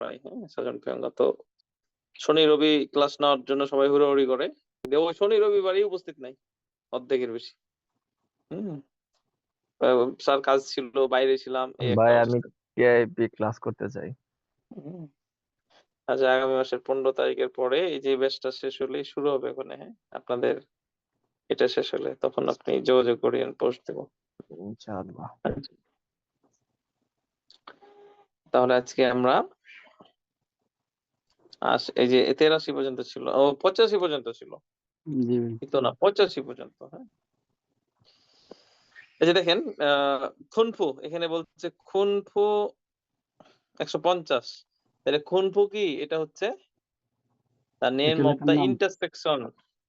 প্রায়। হ্যাঁ, সাজান প্রিয়াঙ্কা তো শনি রবি ক্লাস নেওয়ার জন্য সবাই হুড়োহুড়ি করে, ওই শনি রবিবারই উপস্থিত নাই অর্ধেকের বেশি। স্যার কাজ ছিল, বাইরে ছিলাম, এই একটা ভাই আমি অবস্থা। কেআইপি ক্লাস করতে চাই। আচ্ছা, আগামী মাসের 15 তারিখের পরে এই যে ব্যাচটা শেষ হলেই শুরু হবে ওখানে। হ্যাঁ, আপনাদের এটা শেষ হলে তখন আপনি যোগাযোগ করিয়েন, পোস্ট দেবো। ইনশাআল্লাহ। তাহলে আজকে আমরা এই যে 83 পর্যন্ত ছিল, ও 85 পর্যন্ত ছিল, জি কিন্তু না 85 পর্যন্ত। হ্যাঁ, এই যে দেখেন খুনফু এখানে বলছে খুনফু 150, তাহলে খুনফু কি? এটা হচ্ছে the name of the intersection.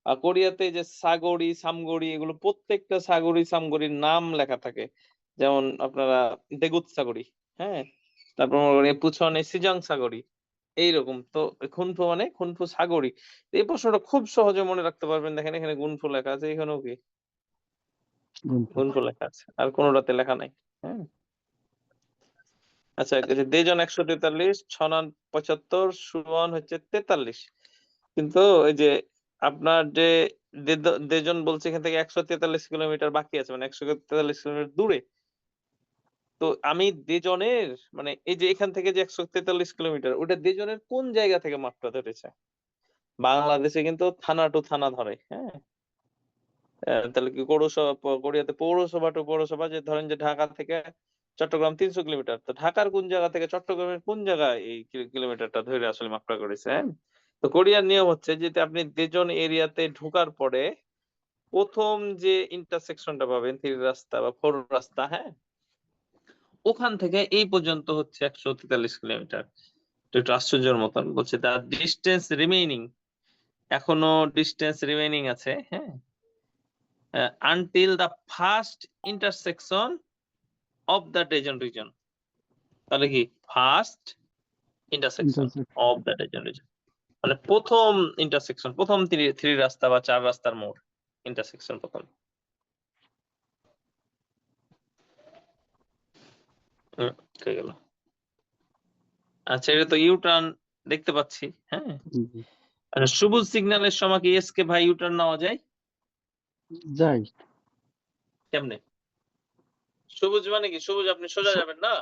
আর কোরিয়াতে যে সাগরি সামগরি এগুলো প্রত্যেকটা সাগরি সামগরির নাম লেখা থাকে, যেমন আপনারা দেগুত সাগরি, হ্যাঁ, তারপর পুছনে সিজাং সাগরি, এইরকম। তো খুনফু মানে খুনফু সাগরি। এই প্রশ্নটা খুব সহজে মনে রাখতে পারবেন। দেখেন এখানে গুনফু লেখা আছে, এখানেও কি গুনফু লেখা আছে, আর কোনোটাতে লেখা নাই। হ্যাঁ, আচ্ছা, দেজন 143, ছনান 75, সুমন হচ্ছে 43। কিন্তু এই যে আপনার যে দেজন বলছে এখান থেকে 143 কিলোমিটার বাকি আছে, মানে 143 কিলোমিটার দূরে। তো আমি দেজনের মানে এই যে এখান থেকে যে 143 কিলোমিটার, ওটা দেজনের কোন জায়গা থেকে মাপটা ধরেছে? বাংলাদেশে কিন্তু থানা টু থানা ধরে। হ্যাঁ, তাহলে কি কোরিয়াতে পৌরসভা টু পৌরসভা, যে ধরেন যে ঢাকা থেকে চট্টগ্রাম 300 কিলোমিটার, তো ঢাকার কোন জায়গা থেকে চট্টগ্রামের কোন জায়গায় এই কিলোমিটারটা ধরে আসলে মাপটা করেছে। হ্যাঁ, তো কোরিয়ার নিয়ম হচ্ছে যে আপনি দেজন এরিয়াতে ঢোকার পরে প্রথম যে ইন্টারসেকশনটা পাবেন, 3 রাস্তা বা 4 রাস্তা, হ্যাঁ, ওখান থেকে এই পর্যন্ত হচ্ছে 143 কিলোমিটার। তো একটু আশ্চর্যের মতন বলছে তার ডিস্টেন্স রিমেইনিং, এখনো ডিস্টেন্স রিমেইনিং আছে। হ্যাঁ, until the first intersection of the Daejeon region. তাহলে কি first intersection of the Daejeon region মানে প্রথম ইন্টারসেকশন, প্রথম 3 রাস্তা বা 4 রাস্তার মোড় ইন্টারসেকশন প্রথম। হয়ে গেল। আচ্ছা, এটা তো ইউটার্ন দেখতে পাচ্ছি। হ্যাঁ, আচ্ছা, সবুজ সিগন্যালের সময় কি এসকে ভাই ইউটার্ন নেওয়া যায়? যাই। কেমনে? সবুজ মানে কি? সবুজ আপনি সোজা যাবেন না,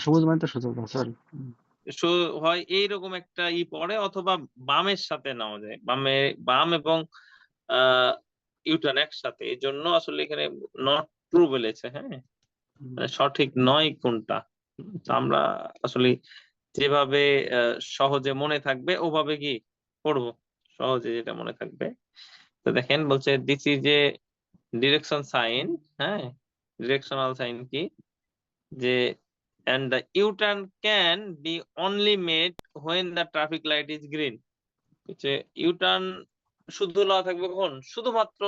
সবুজ মানে তো সোজা, সরি। হয় এইরকম একটা পড়ে, অথবা বামের সাথে নেওয়া যায়, বাম এবং ইউটার্ন একসাথে। এই জন্য আসলে এখানে নট ট্রু বলেছে। হ্যাঁ, মানে সঠিক নয় কোনটা। তো আমরা আসলে যেভাবে সহজে মনে থাকবে ওভাবে কি পড়বো, সহজে যেটা মনে থাকবে। তো দেখেন বলছে this is a direction sign. হ্যাঁ, ডিরেকশনাল সাইন কি? যে and the U-turn can be only made when the traffic light is green. হচ্ছে ইউটার্ন শুধু না থাকবে কখন? শুধুমাত্র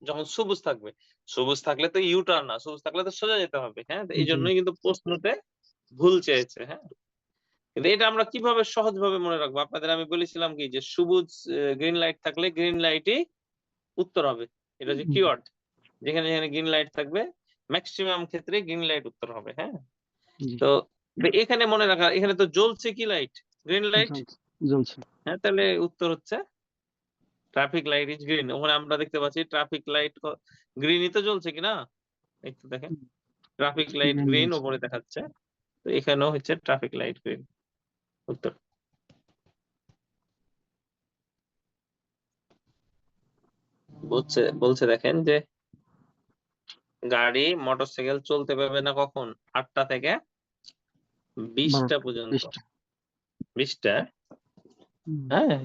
যখন সবুজ থাকবে। সবুজ থাকলে তো ইউটার্ন না, সবুজ থাকলে তো সোজা যেতে হবে। হ্যাঁ, এই জন্যই কিন্তু প্রশ্নতে ভুল চেয়েছে। হ্যাঁ, কিন্তু এটা আমরা কিভাবে সহজভাবে মনে রাখবো? আপনাদের আমি বলেছিলাম কি যে সবুজ গ্রিন লাইট থাকলে গ্রিন লাইটই উত্তর হবে। এটা যে কিওয়ার্ড, যেখানে যেখানে গ্রিন লাইট থাকবে ম্যাক্সিমাম ক্ষেত্রে গ্রিন লাইট উত্তর হবে। হ্যাঁ, তো এখানে মনে রাখা, এখানে তো জ্বলছে কি লাইট? গ্রিন লাইট জ্বলছে। হ্যাঁ, তাহলে উত্তর হচ্ছে ট্রাফিক লাইট ইজ গ্রিন। ওখানে আমরা দেখতে পাচ্ছি ট্রাফিক লাইট গ্রিনই তো জ্বলছে কিনা, একটু দেখেন ট্রাফিক লাইট গ্রিন উপরে দেখাচ্ছে, তো এখানেও হচ্ছে ট্রাফিক লাইট গ্রিন উত্তর। বলছে দেখেন যে গাড়ি মোটরসাইকেল চলতে পারবে না কখন? 8টা থেকে 20টা পর্যন্ত। 20টা, হ্যাঁ,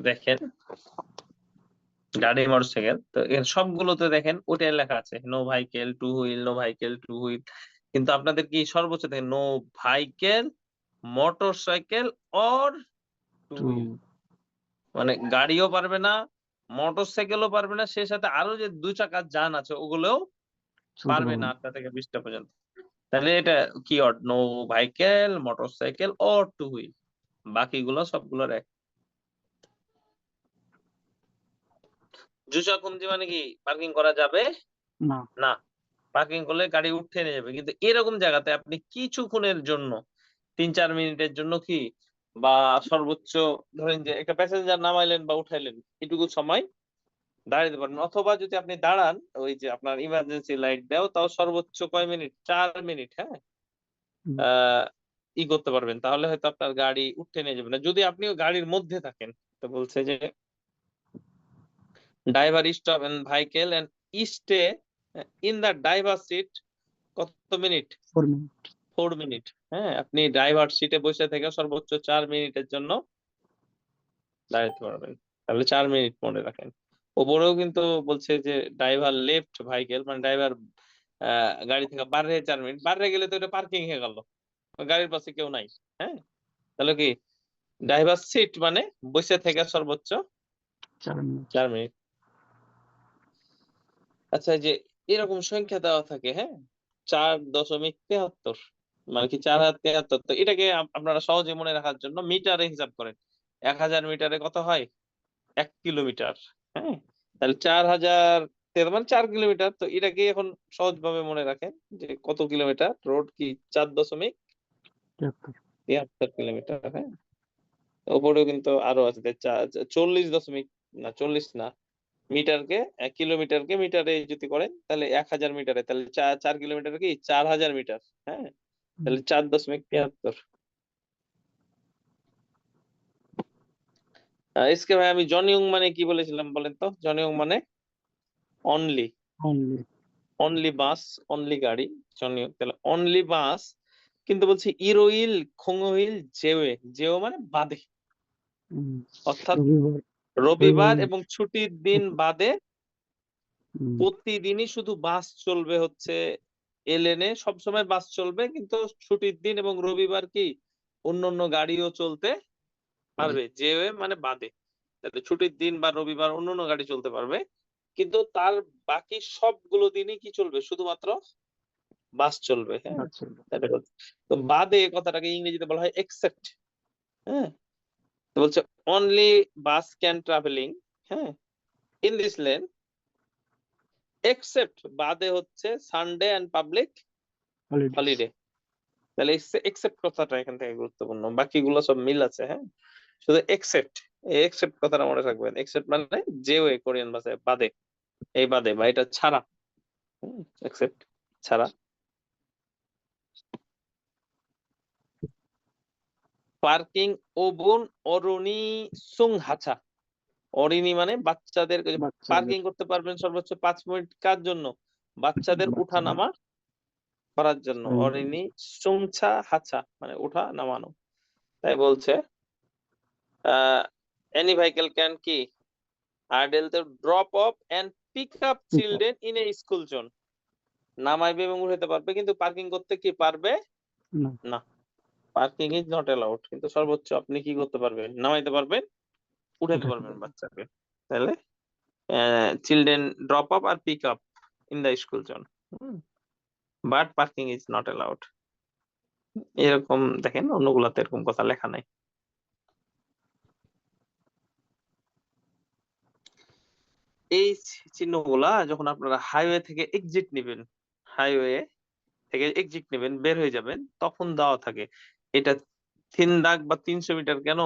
দেখেন গাড়ি মোটরসাইকেল তো সবগুলোতে দেখেন ওটাই লেখা আছে no vehicle two wheel, no vehicle two wheel. কিন্তু আপনাদের কি সর্বোচ্চ দেখেন no vehicle motorcycle or two wheel, মানে গাড়িও পারবে না, মোটরসাইকেলও পারবে না, সে সাথে আরো যে 2 চাকার যান আছে ওগুলোও পারবে না 8টা থেকে 20টা পর্যন্ত। তাহলে এটা কি অর্থ? No vehicle motorcycle or two wheel, বাকিগুলো সবগুলোর এক। জুসাকুন্দি মানে কি পার্কিং করা যাবে না। পার্কিং করলে গাড়ি উঠে নিয়ে যাবে, কিন্তু এরকম জায়গাতে আপনি কিছুক্ষণের জন্য ৩-৪ মিনিটের জন্য কি বা সর্বোচ্চ ধরেন যে একটা প্যাসেঞ্জার নামাইলেন বা উঠাইলেন, এটুকু সময় দাঁড়াইতে পারেন, অথবা যদি আপনি দাঁড়ান ওই যে আপনার ইমার্জেন্সি লাইট দেও, তাও সর্বোচ্চ কয় মিনিট, ৪ মিনিট, হ্যাঁ, হুম, আহ ই করতে পারবেন, তাহলে হয়তো আপনার গাড়ি উঠে নিয়ে যাবে না। যদি আপনি গাড়ির মধ্যে থাকেন, তো বলছে যে driver stop and vehicle and stay in the driver seat কত মিনিট, 4 মিনিট। 4 মিনিট, হ্যাঁ, আপনি ড্রাইভার সিটে বসে থেকে সর্বোচ্চ 4 মিনিটের জন্য দাঁড়াতে পারবেন, তাহলে 4 মিনিট মনে রাখেন। ওপরেও কিন্তু বলছে যে ড্রাইভার লেফট ভেহিকেল, মানে ড্রাইভার গাড়ি থেকে বাইরে 4 মিনিট, বাইরে গেলে তো এটা পার্কিং হয়ে গেল, গাড়ির পাশে কেউ নাই, হ্যাঁ, তাহলে কি ড্রাইভার সিট মানে বসে থেকে সর্বোচ্চ 4 মিনিট। 4 মিনিট। আচ্ছা, এই যে এরকম সংখ্যা দেওয়া থাকে, হ্যাঁ, 4.73, মানে কি 4,073, তো এটাকে আপনারা সহজে মনে রাখার জন্য মিটারে হিসাব করেন। 1000 মিটারে কত হয়, 1 কিলোমিটার, হ্যাঁ, তাহলে 4000 মানে 4 কিলোমিটার। তো এটাকে এখন সহজভাবে মনে রাখেন যে কত কিলোমিটার, রোড কি 73। 4.73 কিলোমিটার, হ্যাঁ। ওপরেও কিন্তু আরো আছে, 40 দশমিক, না 40 না, মিটারকে কিলোমিটারকে মিটারে যদি করেন তাহলে 1000 মিটারে, তাহলে 4 কিলোমিটার কি 4000 মিটার, হ্যাঁ, হুম, তাহলে 4.73। এসকে ভাই, আমি জন ইয়ং মানে কি বলেছিলাম বলেন তো? জন ইয়ং মানে অনলি, অনলি। অনলি বাস, অনলি গাড়ি, জন ইয়ং, তাহলে অনলি বাস। কিন্তু বলছে ইরোইল খোংহিল জেওয়ে, জেও মানে বাদে, হুম, অর্থাৎ রবিবার। রবিবার এবং ছুটির দিন বাদে হুম, প্রতিদিনই শুধু বাস চলবে, হচ্ছে এলেনে সবসময় বাস চলবে, কিন্তু ছুটির দিন এবং রবিবার কি অন্যান্য গাড়িও চলতে পারবে, যে মানে বাদে, তাহলে ছুটির দিন বা রবিবার অন্যান্য গাড়ি চলতে পারবে, কিন্তু তার বাকি সবগুলো দিনই কি চলবে, শুধুমাত্র বাস চলবে, হ্যাঁ। আচ্ছা। তাহলে তো বাদে কথাটাকে ইংরেজিতে বলা হয় এক্সেপ্ট, হ্যাঁ। তো বলছে অনলি বাস ক্যান ট্রাভেলিং, হ্যাঁ, ইন দিস লেন এক্সেপ্ট, বাদে হচ্ছে Sunday and public holidays. Holiday. তাহলে এক্সেপ্ট কথাটা এখান থেকে গুরুত্বপূর্ণ, বাকিগুলো সব মিল আছে, হ্যাঁ, শুধু এক্সেপ্ট, এই এক্সেপ্ট কথাটা মনে রাখবেন। এক্সেপ্ট মানে যে ওয়ে কোরিয়ান ভাষায় বাদে, এই বাদে বা এটা ছাড়া, এক্সেপ্ট ছাড়া। পার্কিং ওবন অরুণী সুং হাছা, অরিনি মানে বাচ্চাদের, পার্কিং বাচ্চাদের। করতে পারবেন সর্বোচ্চ 5 মিনিট, কার জন্য, বাচ্চাদের উঠা বাচ্চাদের। নামা করার জন্য, এই, অরিনি সুংছা হাছা মানে উঠা নামানো। তাই বলছে এনি ভেহিকল ক্যান কি idle to drop off and pick up ঠিক আছে। Children in a school zone, নামাইবে এবং উঠাতে পারবে, কিন্তু পার্কিং করতে কি পারবে না। না, পার্কিং ইজ নট অ্যালাউড, কিন্তু সর্বোচ্চ আপনি কি করতে পারবেন, নামাইতে পারবেন, উঠাতে উঠাতে পারবেন পারবে। বাচ্চাকে। তাহলে চিলড্রেন ড্রপ আপ আর pick up in the school zone, but parking is not allowed. এরকম দেখেন অন্যগুলাতে এরকম কথা লেখা নাই। এই চিহ্নগুলা যখন আপনারা হাইওয়ে থেকে এক্সিট নেবেন, হাইওয়ে থেকে এক্সিট নেবেন, বের হয়ে যাবেন, তখন দেওয়া থাকে। এটা 3 দাগ বা 300 মিটার কেন,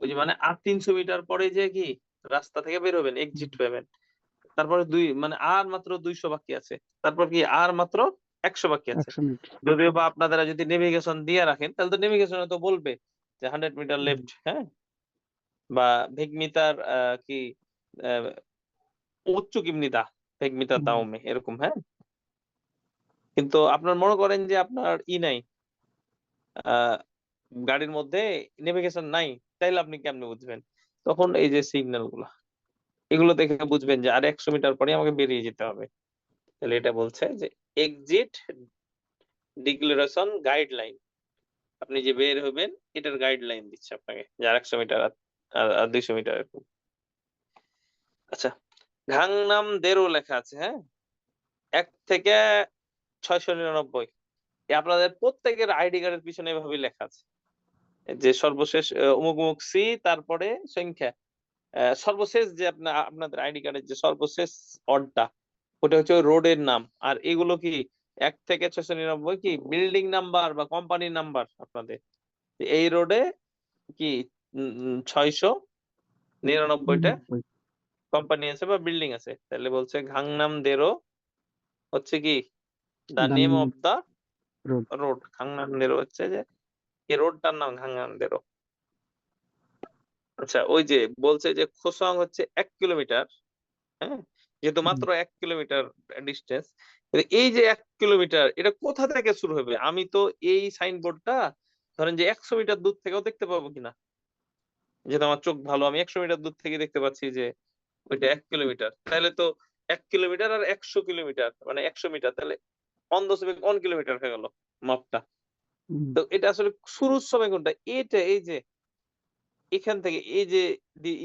ওই যে মানে আর 300 মিটার পরে যে কি রাস্তা থেকে বের হবেন, এক্সিট পাবেন, তারপরে মানে আর মাত্র 200 বাকি আছে, তারপর কি আর মাত্র 100 বাকি আছে। 100 মিটার। যদিও বা আপনারা যদি নেভিগেশন দিয়ে রাখেন, তাহলে তো নেভিগেশনে তো বলবে যে 100 মিটার হুম, লেফট, হ্যাঁ, বা ভেগমিটার কি আহ, উচ্চ কিমনিদা, ভেগমিটার হুম, দাওমে এরকম, হ্যাঁ। কিন্তু আপনার মনে করেন যে আপনার নাই, আহ গাড়ির মধ্যে নেভিগেশন নাই, তাইলে আপনি কেমনে বুঝবেন? তখন এই যে সিগন্যাল গুলা, এগুলো দেখে বুঝবেন যে আর 100 মিটার পরে আমাকে বেরিয়ে যেতে হবে। তাহলে এটা বলছে যে এক্সিট ডিক্লারেশন গাইডলাইন, আপনি যে বের হবেন এটার গাইডলাইন দিচ্ছে আপনাকে, যে আর 100 মিটার আর 200 মিটার এরকম। আচ্ছা, ঘাংনাম দেরও লেখা আছে, হ্যাঁ, 1 থেকে 699, আপনাদের প্রত্যেকের আইডি কার্ডের পিছনে এভাবে লেখা আছে যে সর্বশেষ অমুক অমুক সি, তারপরে সংখ্যা, সর্বশেষ যে আপনাদের আইডি কার্ডের যে সর্বশেষ অডটা, ওটা হচ্ছে ওই রোডের নাম। আর এগুলো কি 1 থেকে 699 কি বিল্ডিং নাম্বার বা কোম্পানির নাম্বার আপনাদের। এই রোডে কি 699টা কোম্পানি আছে বা বিল্ডিং আছে। তাহলে বলছে গাংনাম দেরো হচ্ছে কি the The name name of of the road. Road. Gangnam daero হচ্ছে যে এই রোডটার নাম গাংনাম দেরো। আচ্ছা, ওই যে বলছে যে খোসাং হচ্ছে 1 কিলোমিটার, হ্যাঁ, যেহেতু মাত্র 1 কিলোমিটার ডিস্টেন্স। এই যে 1 কিলোমিটার এটা কোথা থেকে শুরু হবে? আমি তো এই সাইনবোর্ডটা ধরেন যে 100 মিটার দূর থেকেও দেখতে পাবো কিনা, যেহেতু আমার চোখ ভালো, আমি 100 মিটার দূর থেকে দেখতে পাচ্ছি যে ওইটা 1 কিলোমিটার। তাহলে তো 1 কিলোমিটার আর 100 কিলোমিটার মানে 100 মিটার, তাহলে অন দশ 1 কিলোমিটার হয়ে গেল মাপটা। তো এটা আসলে শুরুর সময় কোনটা? এটা এই যে এখান থেকে এই যে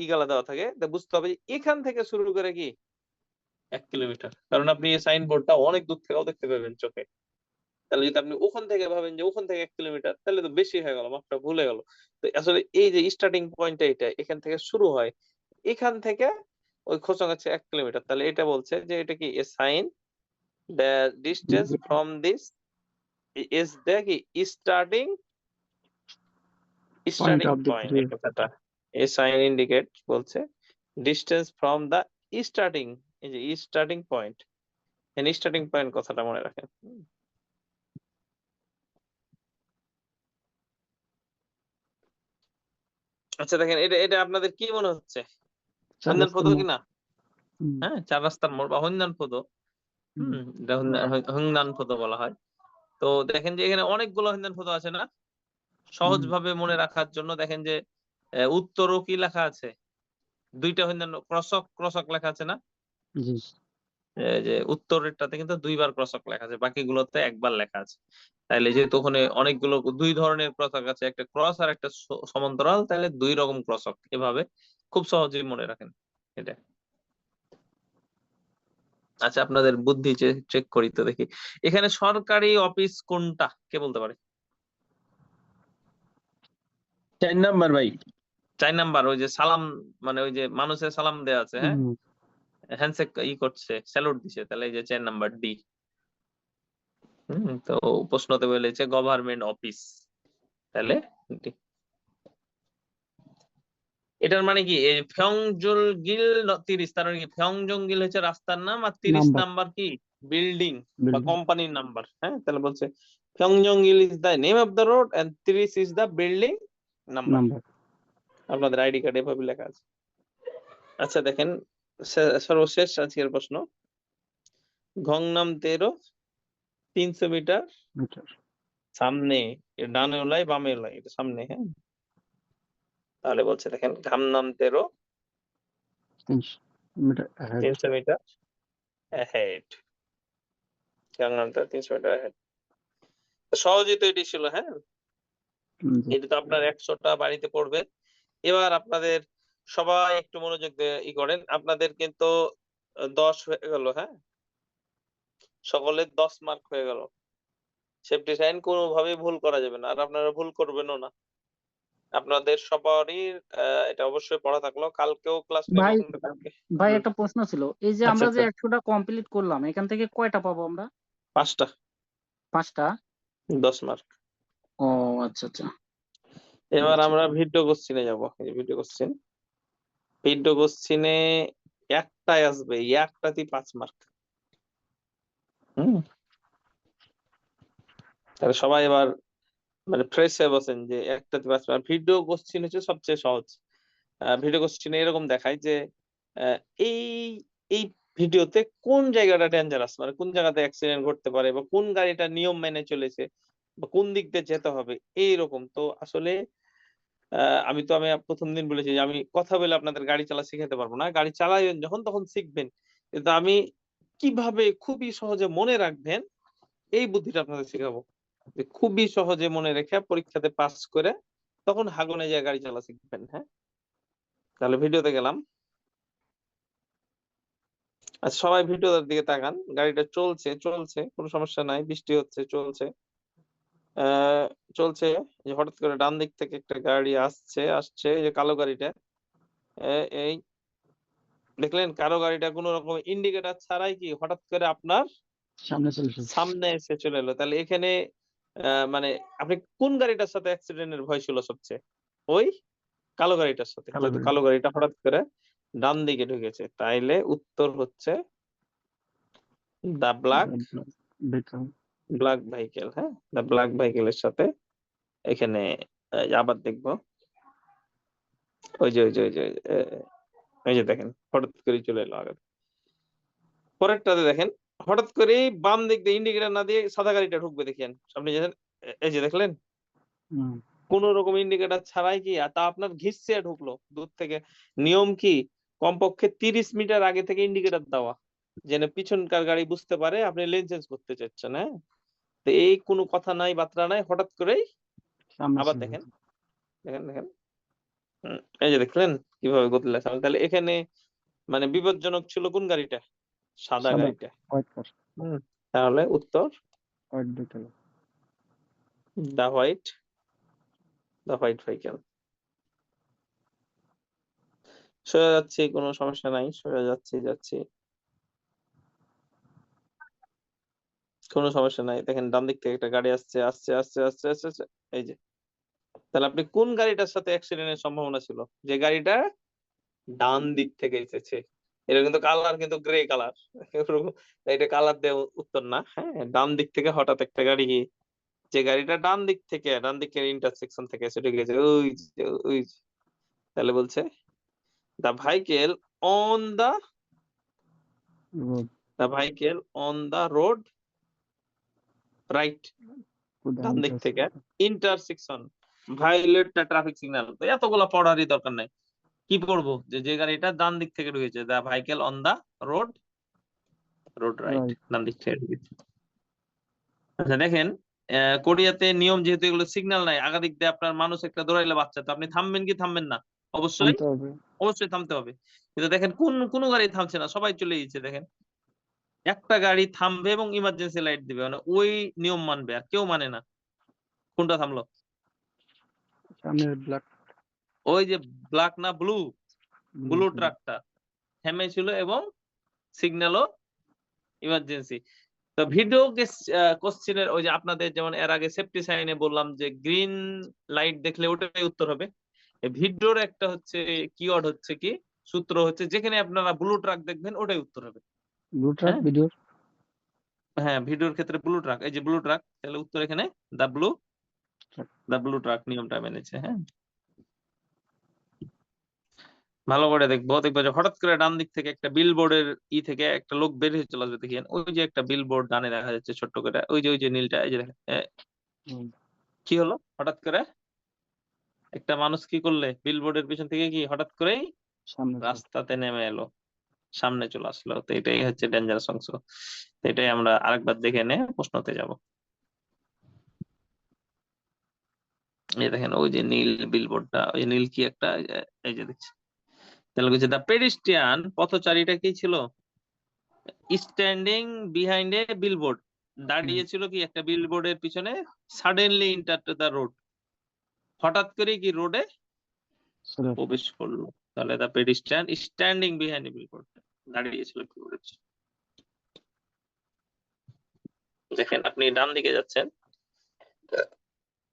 ইগালা দেওয়া থাকে, তা বুঝতে হবে যে এখান থেকে শুরু করে কি 1 কিলোমিটার। কারণ আপনি এই সাইনবোর্ডটা অনেক দূর থেকেও দেখতে পাবেন চোখে। তাহলে যদি আপনি ওখান থেকে ভাবেন যে ওখান থেকে 1 কিলোমিটার, তাহলে তো বেশি হয়ে গেল, মাপটা ভুল হয়ে গেল। তো আসলে এই যে স্টার্টিং পয়েন্টটা এটা, এখান থেকে শুরু হয়। এখান থেকে ওই খোঁচা হচ্ছে 1 কিলোমিটার। তাহলে এটা বলছে যে এটা কি a sign the distance from this is the কি starting Point of the point. এই three. কথাটা এ সাইন ইন্ডিকেট বলছে ডিসটেন্স ফ্রম দা স্টার্টিং, এই যে স্টার্টিং পয়েন্ট। স্টার্টিং পয়েন্ট কথাটা মনে রাখেন। আচ্ছা দেখেন, এটা এটা আপনাদের কি মনে হচ্ছে? হন্যান ফোদো Charastan. কিনা? হ্যাঁ, 4 রাস্তার মোড় বা হন্যান ফোদো। এটা হংনান ফোদো বলা হয়। তো দেখেন যে এখানে অনেকগুলো হন্যান ফোদো আছে না? সহজভাবে মনে রাখার জন্য দেখেন যে উত্তরও কি লেখা আছে? 2টা হন্যান ক্রসক ক্রসক লেখা আছে না? Yes. যে উত্তরেরটাতে কিন্তু 2 বার ক্রসক লেখা আছে, বাকিগুলোতে 1 বার লেখা আছে। তাইলে যেহেতু ওখানে অনেকগুলো 2 ধরনের ক্রসক আছে, একটা ক্রস আর একটা সমান্তরাল, তাহলে 2 রকম ক্রসক। এভাবে খুব সহজেই মনে রাখেন এটা। আচ্ছা, আপনাদের বুদ্ধি চেক করি তো দেখি। এখানে সরকারি অফিস কোনটা কে বলতে পারে? 4 নাম্বার ভাই। 4 নাম্বার, ওই যে সালাম, মানে ওই যে মানুষের সালাম দেয়া আছে, হ্যাঁ, হ্যান্ডশেক করছে, স্যালুট দিছে, তাহলে এই যে 4 নাম্বার ডি। তো প্রশ্নতে বলেছে গভর্নমেন্ট অফিস, তাহলে ডি। এটার মানে কি এই ফয়ংজুল গিল 30, তার মানে কি ফয়ংজং গিল হচ্ছে রাস্তার নাম, আর 30 Number. নাম্বার কি বিল্ডিং বা Building. কোম্পানির নাম্বার। হ্যাঁ, তাহলে বলছে ফয়ংজং gil is the name of the road and 30 is the building number. Number. আপনাদের আইডি কার্ডে এভাবে লেখা আছে। আচ্ছা দেখেন, সর্বশেষ আজকের প্রশ্ন। Gangnam 13 300 meter Meter. সামনে, এর ডানে ওলাই বামে ওলাই, এটা সামনে, হ্যাঁ। তাহলে বলছে দেখেন Gangnam 13 Meter ahead. 300 meter ahead, Gangnam 13 300 meter ahead। সহজেই তো এটি ছিল, হ্যাঁ। এটা তো আপনার 100টা বাড়িতে পড়বে। এবার আপনাদের সবাই একটু মনোযোগ দিয়ে করেন। আপনাদের কিন্তু 10 হয়ে গেল, হ্যাঁ, সকলের 10 মার্ক হয়ে গেল। সেফটি সাইন কোনোভাবেই ভুল করা যাবে না, আর আপনারা ভুল করবেনও না। আপনাদের সবারই এটা অবশ্যই পড়া থাকলো। কালকেও ক্লাস নেব, ভাই কিন্তু কালকে ভাই একটা প্রশ্ন ছিল, এই যে আচ্ছা আমরা যে আচ্ছা 100টা কমপ্লিট করলাম এখান থেকে কয়টা পাবো আমরা? 5টা 5টা? 10 মার্ক। ও আচ্ছা আচ্ছা। এবার আচ্ছা। আমরা ভিডিও কোশ্চিনে যাব। এই ভিডিও কোশ্চিন, ভিডিও কোশ্চিনে একটাই আসবে, একটাতেই 5 মার্ক। তাহলে সবাই এবার মানে ফ্রেশ হয়ে বসেন যে একটাতে 5 মার্ক। ভিডিও কোশ্চিন হচ্ছে সবচেয়ে সহজ। ভিডিও কোশ্চিনে এরকম দেখায় যে আহ, এই এই ভিডিওতে কোন জায়গাটা ডেঞ্জারাস, মানে কোন জায়গাতে অ্যাক্সিডেন্ট ঘটতে পারে, বা কোন গাড়িটা নিয়ম মেনে চলেছে, বা কোন দিক দিয়ে যেতে হবে, এইরকম। তো আসলে আমি প্রথম দিন বলেছি যে আমি কথা বলে আপনাদের গাড়ি চালা শিখাতে পারবো না। গাড়ি চালাবেন যখন তখন শিখবেন। কিন্তু আমি কিভাবে খুবই সহজে মনে রাখবেন এই বুদ্ধিটা আপনাদের শেখাবো। যে খুবই সহজে মনে রেখে পরীক্ষাতে পাস করে তখন হাগনে যায় গাড়ি চালা শিখবেন, হ্যাঁ। তাহলে ভিডিওতে গেলাম। আচ্ছা, সবাই ভিডিওর দিকে তাকান। গাড়িটা চলছে চলছে, কোনো সমস্যা নাই, বৃষ্টি হচ্ছে, চলছে আহ চলছে। যে হঠাৎ করে ডান দিক থেকে একটা গাড়ি আসছে আসছে, এই যে কালো গাড়িটা, এই দেখলেন কারো গাড়িটা কোনো রকম ইন্ডিকেটর ছাড়াই কি হঠাৎ করে আপনার সামনে চলে এসেছে। সামনে এসে চলে এলো। তাহলে এখানে মানে আপনি কোন গাড়িটার সাথে অ্যাক্সিডেন্টের ভয় ছিল সবচেয়ে? ওই কালো গাড়িটার সাথে। কালো যেহেতু গাড়ি। কালো গাড়িটা হঠাৎ করে ডান দিকে ঢুকেছে। তাইলে উত্তর হচ্ছে দ্য ব্ল্যাক বেকার। ভেহিকেল, হ্যাঁ? দ্য ব্ল্যাক ভেহিকেল এর সাথে এখানে আবার দেখবো। ওই যে এই যে দেখেন হঠাৎ করে চলে এলো আগে। পরেরটাতে দেখেন হঠাৎ করেই বাম দিক দিয়ে ইন্ডিকেটর না দিয়ে সাদা গাড়িটা ঢুকবে দেখেন। আপনি জানেন এই যে দেখলেন হুম। কোন রকম ইন্ডিকেটর ছাড়াই কি তা আপনার ঘিসছে ঢুকলো দূর থেকে। নিয়ম কি কমপক্ষে 30 মিটার আগে থেকে ইন্ডিকেটর দেওয়া, যেন পিছনকার গাড়ি বুঝতে পারে আপনি লেন চেঞ্জ করতে চাচ্ছেন, হ্যাঁ? তো এই কোনো কথা নাই বার্তা নাই, হঠাৎ করেই সামনে আবার চলে দেখেন এসেছে। দেখেন এই যে দেখলেন কিভাবে গতিলে সামনে। তাহলে এখানে মানে বিপজ্জনক ছিল কোন গাড়িটা? সাদা সাদা গাড়িটা। হোয়াইট কার। তাহলে উত্তর হোয়াইট বেকার। The white vehicle. সোজা যাচ্ছি, কোনো সমস্যা নাই, সোজা যাচ্ছি কোনো সমস্যা নাই। দেখেন ডান দিক থেকে একটা গাড়ি আসছে। এই যে তাহলে আপনি কোন গাড়িটার সাথে অ্যাক্সিডেন্টের সম্ভাবনা ছিল? যে গাড়িটা ডান দিক থেকে এসেছে। এটা কিন্তু কালার কিন্তু গ্রে কালার। এটা কালার দিয়ে উত্তর না, হ্যাঁ? ডান দিক থেকে হঠাৎ একটা গাড়ি, যে গাড়িটা ডান দিকের ইন্টারসেকশন থেকে এসে ঢুকেছে ওই যে। তাহলে বলছে the vehicle on the road. Road right, Good ডান দিক থেকে intersection. Intersection violate the traffic signal. তো এতগুলো পড়ারই দরকার নাই। কি পড়বো? যে গাড়িটা ডান দিক থেকে ঢুকেছে, the vehicle on the road right, Right. ডান দিক থেকে ঢুকেছে। আচ্ছা দেখেন কোরিয়াতে নিয়ম যেহেতু এগুলো সিগন্যাল নাই, আগা দিক দিয়ে আপনার মানুষ একটা দৌড়াইলে বাচ্চা, তো আপনি থামবেন কি থামবেন না? অবশ্যই থামতে হবে। থামতে হবে। কিন্তু দেখেন কোন গাড়ি থামছে না, সবাই চলে যাচ্ছে। দেখেন একটা গাড়ি থামবে এবং ইমার্জেন্সি লাইট দিবে, মানে ওই নিয়ম মানবে, আর কেউ মানে না। কোনটা থামলো? সামনে ব্ল্যাক ওই যে ব্ল্যাক না ব্লু ট্রাকটা থেমেছিল এবং সিগন্যালও ইমার্জেন্সি। তো ভিডিও কোশ্চেনের ওই যে আপনাদের যেমন এর আগে সেফটি সাইনে বললাম যে গ্রিন লাইট দেখলে ওটাই উত্তর হবে। ভিডিওর একটা হচ্ছে কিওয়ার্ড হচ্ছে কি সূত্র হচ্ছে, যেখানে আপনারা ব্লু ট্রাক দেখবেন ওটাই উত্তর হবে। ব্লু ট্রাক হ্যাঁ? ভিডিও। হ্যাঁ, ভিডিওর ক্ষেত্রে ব্লু ট্রাক, এই যে ব্লু ট্রাক, তাহলে উত্তর এখানে দা ব্লু ট্রাক নিয়মটা মেনেছে। হ্যাঁ, ভালো করে দেখবো যে হঠাৎ করে ডান দিক থেকে একটা বিলবোর্ডের থেকে একটা লোক বের হয়ে চলে আসবে। দেখেন ওই যে একটা বিলবোর্ড ডানে দেখা যাচ্ছে ছোট্ট করে, ওই যে নীলটা, এই যে দেখেন কি হলো হঠাৎ করে একটা মানুষ কি করলে বিলবোর্ডের পিছন থেকে কি হঠাৎ করেই সামনে রাস্তাতে নেমে এলো, সামনে চলে আসলো। তো এটাই হচ্ছে ডেঞ্জারাস অংশ। তো এটাই আমরা আরেকবার দেখে নিয়ে প্রশ্নতে যাব। এই দেখেন ওই যে নীল বিলবোর্ডটা, ওই যে নীল কি একটা, এই যে দেখছি। তাহলে বলছে দ্য পেডিস্ট্রিয়ান, পথচারীটা কি ছিল? স্ট্যান্ডিং বিহাইন্ড এ বিলবোর্ড, দাঁড়িয়ে ছিল কি একটা বিলবোর্ডের পিছনে। Suddenly inter to the road, হঠাৎ করে কি রোডে প্রবেশ করলো। তাহলে the pedestrian standing behind A billboard, দাঁড়িয়ে ছিল কি বলেছে। দেখেন আপনি ডান দিকে যাচ্ছেন,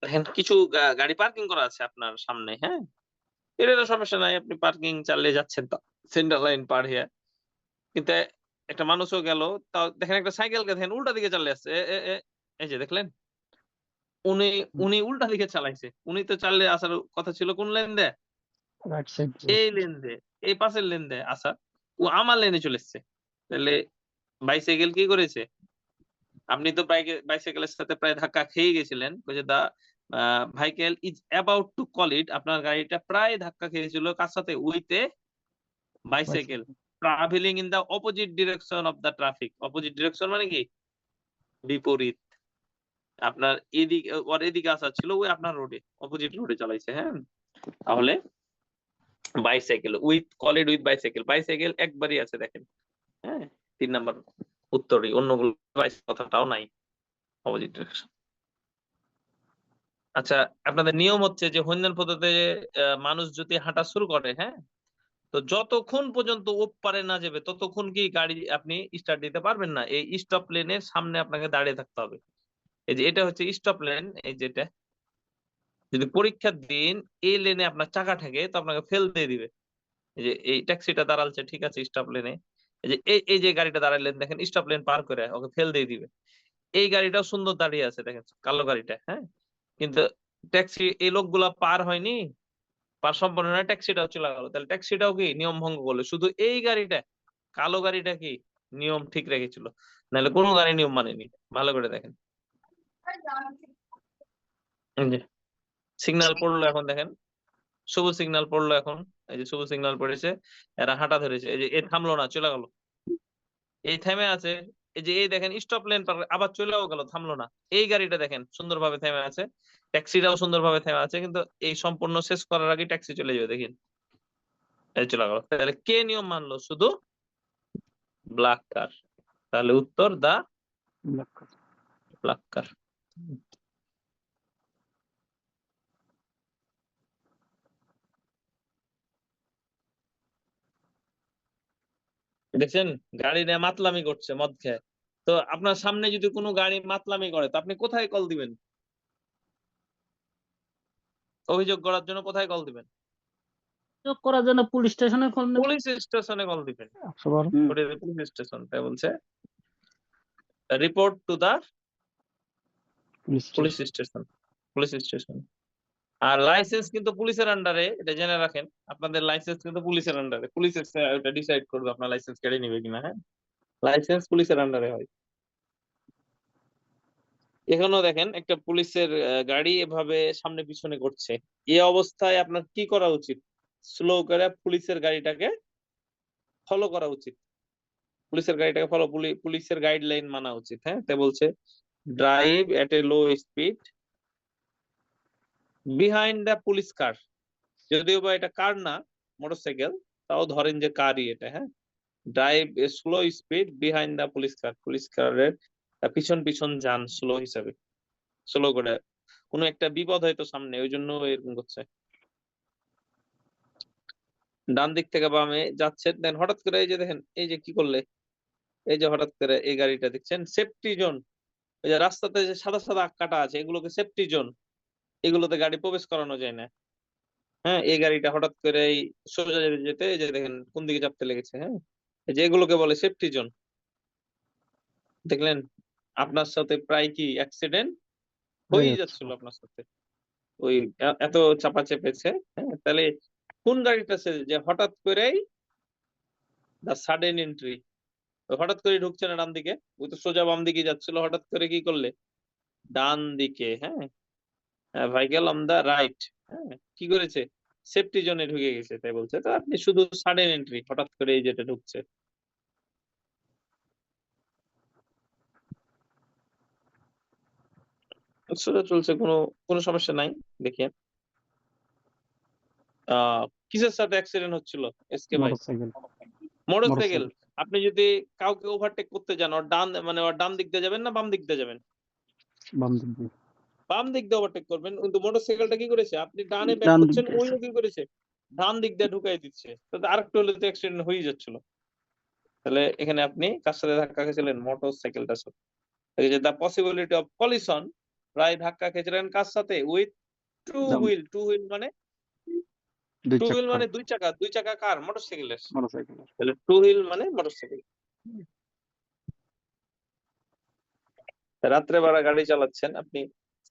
দেখেন কিছু গাড়ি পার্কিং করা আছে আপনার সামনে, হ্যাঁ? এটা তো সমস্যা নাই, আপনি পার্কিং চালিয়ে যাচ্ছেন সেন্টার লাইন পার হয়ে। কিন্তু একটা মানুষও গেল, তাও দেখেন একটা সাইকেলকে দেখেন উল্টা দিকে চালিয়ে আসছে। এই যে দেখলেন উনি উল্টা দিকে চালাইছে। উনি তো চালিয়ে আসার কথা ছিল কোন লেন দেয়? Right side. এই লেন দিয়ে, এই পাশের লেন দেয় আসা, ও আমার লেনে চলে এসছে। তাহলে বাইসাইকেল কি করেছে? আপনি তো বাইসাইকেলের সাথে প্রায় ধাক্কা খেয়ে গেছিলেন। The vehicle is about to collide, আপনার গাড়িটা প্রায় ধাক্কা খেয়েছিল কার সাথে? With a bicycle travelling in the opposite direction of the traffic. Opposite direction মানে কি? বিপরীত। আপনার এদিকে ওর এদিকে আসা ছিল, ওই আপনার রোডে অপোজিট রোডে চালাইছে। হ্যাঁ, তাহলে বাইসাইকেল উইথ কলিড উইথ বাইসাইকেল একবারই আছে দেখেন। হ্যাঁ, 3 নাম্বার উত্তরই, অন্যগুলো কথাটাও নাই, অপোজিট ডিরেকশন। আচ্ছা, আপনাদের নিয়ম হচ্ছে যে হৈন্দান পদ্ধতিতে মানুষ যদি হাঁটা শুরু করে, হ্যাঁ, তো যতক্ষণ পর্যন্ত ওপারে না যাবে ততক্ষণ কি গাড়ি আপনি স্টার্ট দিতে পারবেন না। এই স্টপ লেনের সামনে আপনাকে দাঁড়িয়ে থাকতে হবে। এই যে এটা হচ্ছে স্টপ লেন, এই যেটা যদি পরীক্ষার দিন এই লেনে আপনার চাকা থাকে তো আপনাকে ফেল দিয়ে দিবে। এই যে এই ট্যাক্সিটা দাঁড়ালছে ঠিক আছে স্টপ লেনে, এই যে এই যে গাড়িটা দাঁড়ালেন দেখেন স্টপ লেন পার করে ওকে ফেল দিয়ে দিবে। এই গাড়িটাও সুন্দর দাঁড়িয়ে আছে দেখেন কালো গাড়িটা, হ্যাঁ, কিন্তু ট্যাক্সি এই লোকগুলা পার হয়নি, পার সম্পন্ন নয়, ট্যাক্সিটাও চলে গেল। তাহলে ট্যাক্সিটাও কি নিয়ম ভঙ্গ করলো, শুধু এই গাড়িটা কালো গাড়িটা কি নিয়ম ঠিক রেখেছিল, নাহলে কোনো গাড়ি নিয়ম মানেনি। ভালো করে দেখেন, সিগন্যাল পড়লো এখন দেখেন, সবুজ সিগন্যাল পড়লো এখন, এই যে সবুজ সিগন্যাল পড়েছে, এরা হাঁটা ধরেছে, এই যে এ থামলো না চলে গেল, এই থেমে আছে, এই যে এই দেখেন স্টপ লেন পার আবার চলেও গেল, থামলো না। এই গাড়িটা দেখেন সুন্দরভাবে থেমে আছে, ট্যাক্সিটাও সুন্দরভাবে থেমে আছে, কিন্তু এই সম্পূর্ণ শেষ করার আগে ট্যাক্সি চলে যাবে দেখেন, এই চলে গেল। তাহলে কে নিয়ম মানলো? শুধু ব্ল্যাক কার। তাহলে উত্তর দা ব্ল্যাক কার। ব্ল্যাক কার। দেখছেন গাড়ি নিয়ে মাতলামি করছে মদ খেয়ে। তো আপনার সামনে যদি কোনো গাড়ি মাতলামি করে তো আপনি কোথায় কল দিবেন? অভিযোগ করার জন্য কোথায় কল দিবেন? যোগ করার জন্য পুলিশ স্টেশনে ফোন দেব। পুলিশ স্টেশনে কল দিবেন। 112। পুলিশ স্টেশন, তাই বলছে report to the police police station. Station, police station. আর লাইসেন্স কিন্তু পুলিশের আন্ডারে, এটা জেনে রাখেন, আপনাদের লাইসেন্স কিন্তু পুলিশের আন্ডারে, পুলিশ এটা ডিসাইড করবে আপনার লাইসেন্স কেড়ে নিবে কিনা। হ্যাঁ, লাইসেন্স পুলিশের আন্ডারে হয়। এখানেও দেখেন একটা পুলিশের গাড়ি এভাবে সামনে পিছনে করছে, এই অবস্থায় আপনার কি করা উচিত? স্লো করে পুলিশের গাড়িটাকে ফলো করা উচিত, পুলিশের গাড়িটাকে ফলো, পুলিশের গাইডলাইন মানা উচিত। হ্যাঁ, তাই বলছে drive at A low speed behind the police কার। যদিও বা এটা কার না, মোটরসাইকেল, তাও ধরেন যে কারই এটা। হ্যাঁ, drive a slow speed behind the police car, police কারের পিছন পিছন যান স্লো হিসাবে, স্লো করে, কোনো একটা বিপদ হয়তো সামনে, ওই জন্য এরকম করছে। ডান দিক থেকে বামে যাচ্ছেন, দেন হঠাৎ করে এই যে দেখেন, এই যে কি করলে, এই যে হঠাৎ করে এই গাড়িটা দেখছেন সেফটি জোন, ওই যে রাস্তাতে যে সাদা সাদা কাটা আছে এগুলোকে সেফটি জোন, এগুলোতে গাড়ি প্রবেশ করানো যায় না। হ্যাঁ, এই গাড়িটা হঠাৎ করে এই সোজা যেতে যেতে এই যে দেখেন কোন দিকে চাপতে লেগেছে। হ্যাঁ, এই যে এগুলোকে বলে সেফটি জোন। দেখলেন আপনার সাথে প্রায় কি অ্যাক্সিডেন্ট হয়ে হয়েই যাচ্ছে। যাচ্ছিল আপনার সাথে, ওই এত চাপা চেপেছে। হ্যাঁ, তাহলে কোন গাড়িটা যে হঠাৎ করেই দা সাডেন এন্ট্রি, হঠাৎ করে ঢুকছে না ডান দিকে, ওই তো সোজা বাম দিকে যাচ্ছিল, হঠাৎ করে কি করলে ডান দিকে, হ্যাঁ, ভেহিকল অন দা রাইট, হ্যাঁ, কি করেছে সেফটি জোনে ঢুকে গেছে। তাই বলছে তো আপনি শুধু সাডেন এন্ট্রি, হঠাৎ করে এই যেটা ঢুকছে। সোজা চলছে, কোনো কোনো সমস্যা নাই। দেখেন কিসের সাথে অ্যাক্সিডেন্ট হচ্ছিল এসকে ভাই? মোটরসাইকেল। মোটরসাইকেল। আপনি যদি কাউকে ওভারটেক করতে যান, ওর ডান মানে ওর ডান দিক দিয়ে যাবেন না বাম দিক দিয়ে যাবেন? বাম দিক দিয়ে। বাম দিক দিয়ে ওভারটেক করবেন, কিন্তু মোটরসাইকেলটা কি করেছে, আপনি ডানে ব্যাক ডান দিক করছেন, দিয়ে। ওইও কি করেছে ডান দিক দিয়ে ঢুকাই দিচ্ছে, তাতে আরেকটু হলে তো অ্যাক্সিডেন্ট হয়ে যাচ্ছিল। তাহলে এখানে আপনি কার সাথে ধাক্কা খেয়েছিলেন? মোটরসাইকেলটার সাথে। এই যে দা পসিবিলিটি অফ কলিশন, প্রায় ধাক্কা খেয়েছিলেন কার সাথে? With two wheel. Two wheel মানে দুই টু হুইল চাকা। মানে দুই চাকা, দুই চাকা কার? মোটরসাইকেলের। মোটরসাইকেলের। তাহলে টু হুইল মানে মোটরসাইকেল। রাত্রে বেলা গাড়ি চালাচ্ছেন আপনি,